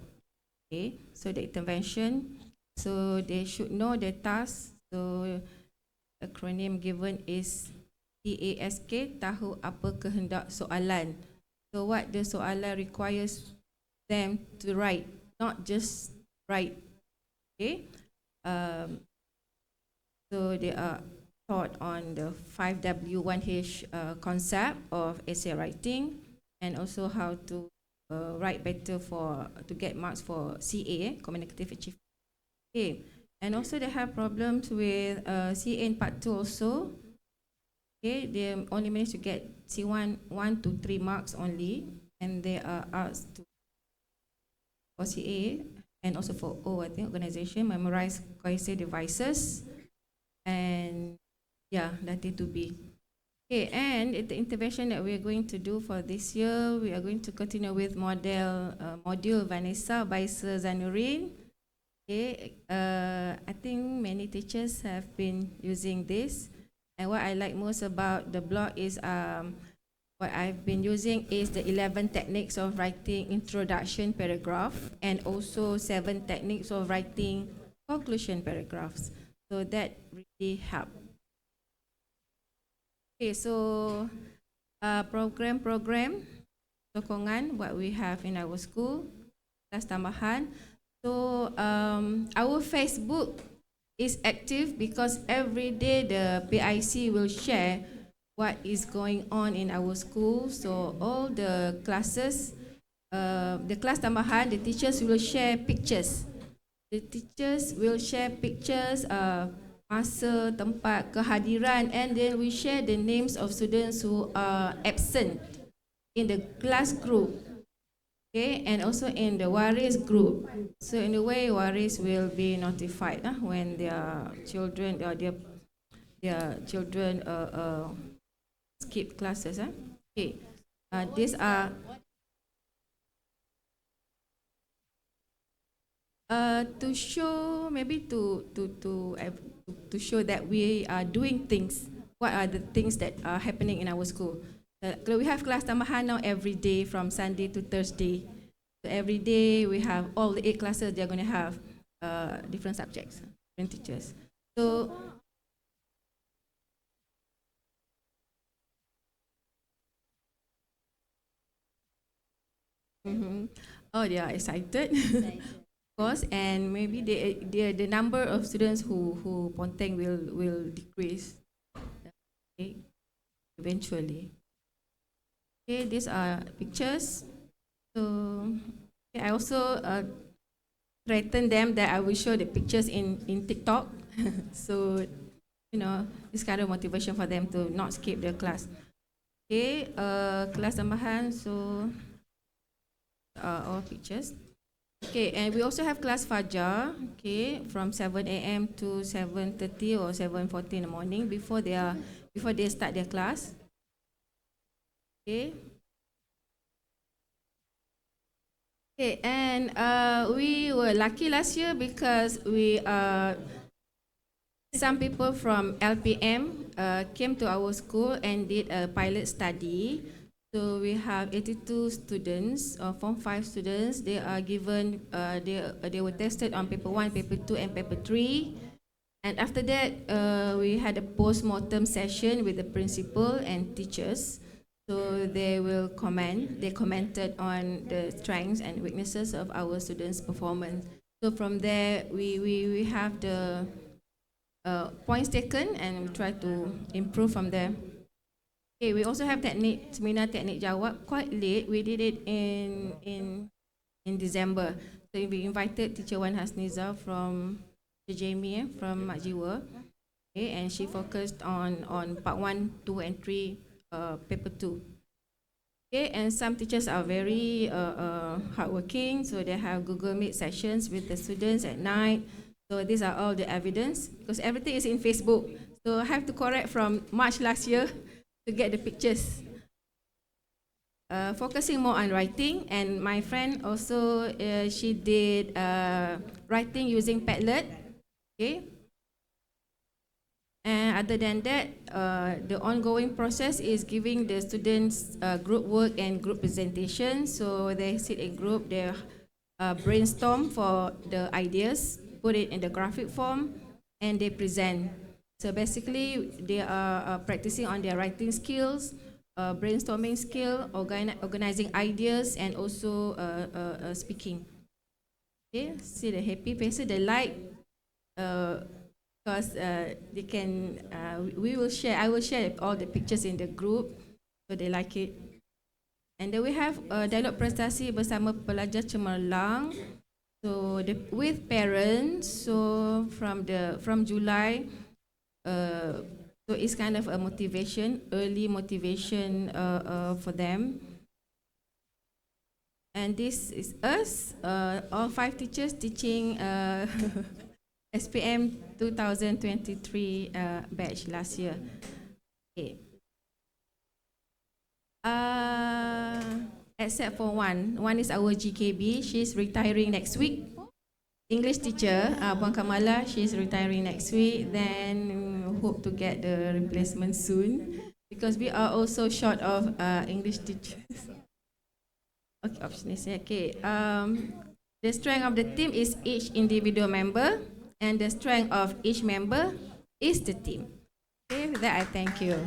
Okay, so the intervention, so they should know the task. So the acronym given is TASK, tahu apa kehendak soalan. So what the soalan requires them to write, not just write. Okay, so they are taught on the 5W1H concept of essay writing, and also how to write better to get marks for CA, communicative achievement. Okay, and also they have problems with CA in part 2 also. Okay, they only managed to get C1 1 to 3 marks only, and they are asked to for CA and also for O, I think, organization, memorize cohesive devices, and yeah, that to be. Okay, and the intervention that we are going to do for this year, we are going to continue with module Vanessa by Sir Zanurin. Okay, I think many teachers have been using this, and what I like most about the blog is what I've been using is the 11 techniques of writing introduction paragraph and also 7 techniques of writing conclusion paragraphs. So that really helped. Okay, so program sokongan what we have in our school, kelas tambahan. So our Facebook is active because every day the PIC will share what is going on in our school. So all the classes, the class tambahan, the teachers will share pictures. The teachers will share pictures, masa, tempat, kehadiran, and then we share the names of students who are absent in the class group, okay, and also in the waris group. So in a way, waris will be notified when their children skip classes. Okay, these are to show, maybe to show that we are doing things. What are the things that are happening in our school? We have class tambahan now every day from Sunday to Thursday. So every day we have all the 8 classes. They're going to have different subjects, different teachers. So oh, they are excited. Course, and maybe the number of students who ponteng will decrease, okay, eventually. Okay, these are pictures. So okay, I also threatened them that I will show the pictures in TikTok. So you know, this kind of motivation for them to not skip the class. Okay, kelas tambahan. So all pictures. Okay, and we also have class Fajar, okay, from 7 a.m. to 7:30 or 7:40 in the morning before they start their class. Okay. Okay, and we were lucky last year because some people from LPM came to our school and did a pilot study. So we have 82 students, Form 5 students. They are given, they were tested on paper 1, paper 2, and paper 3. And after that, we had a post-mortem session with the principal and teachers. So they commented on the strengths and weaknesses of our students' performance. So from there, we have the points taken and we try to improve from there. Okay, we also have seminar teknik jawab quite late. We did it in December. So we invited teacher Wan Hasniza from Jamie from Mak Jiwa. Okay, and she focused on part 1, 2, and 3, paper 2. Okay, and some teachers are very hardworking, so they have Google Meet sessions with the students at night. So these are all the evidence because everything is in Facebook. So I have to correct from March last year to get the pictures. Focusing more on writing, and my friend also she did writing using Padlet. Okay. And other than that, the ongoing process is giving the students group work and group presentation. So they sit in group, they brainstorm for the ideas, put it in the graphic form, and they present. So basically, they are practicing on their writing skills, brainstorming skill, organizing ideas, and also speaking. Okay, see the happy faces, they like, because they can. I will share all the pictures in the group, so they like it. And then we have dialog prestasi bersama pelajar cemerlang. So with parents. So from July. So it's kind of a motivation, early motivation for them. And this is us, all 5 teachers teaching SPM 2023 batch last year. Okay. Except for one. One is our GKB. She's retiring next week. English teacher, Puan Kamala, she's retiring next week. Then hope to get the replacement soon because we are also short of English teachers. Okay, option is okay. The strength of the team is each individual member, and the strength of each member is the team. Okay, with that I thank you.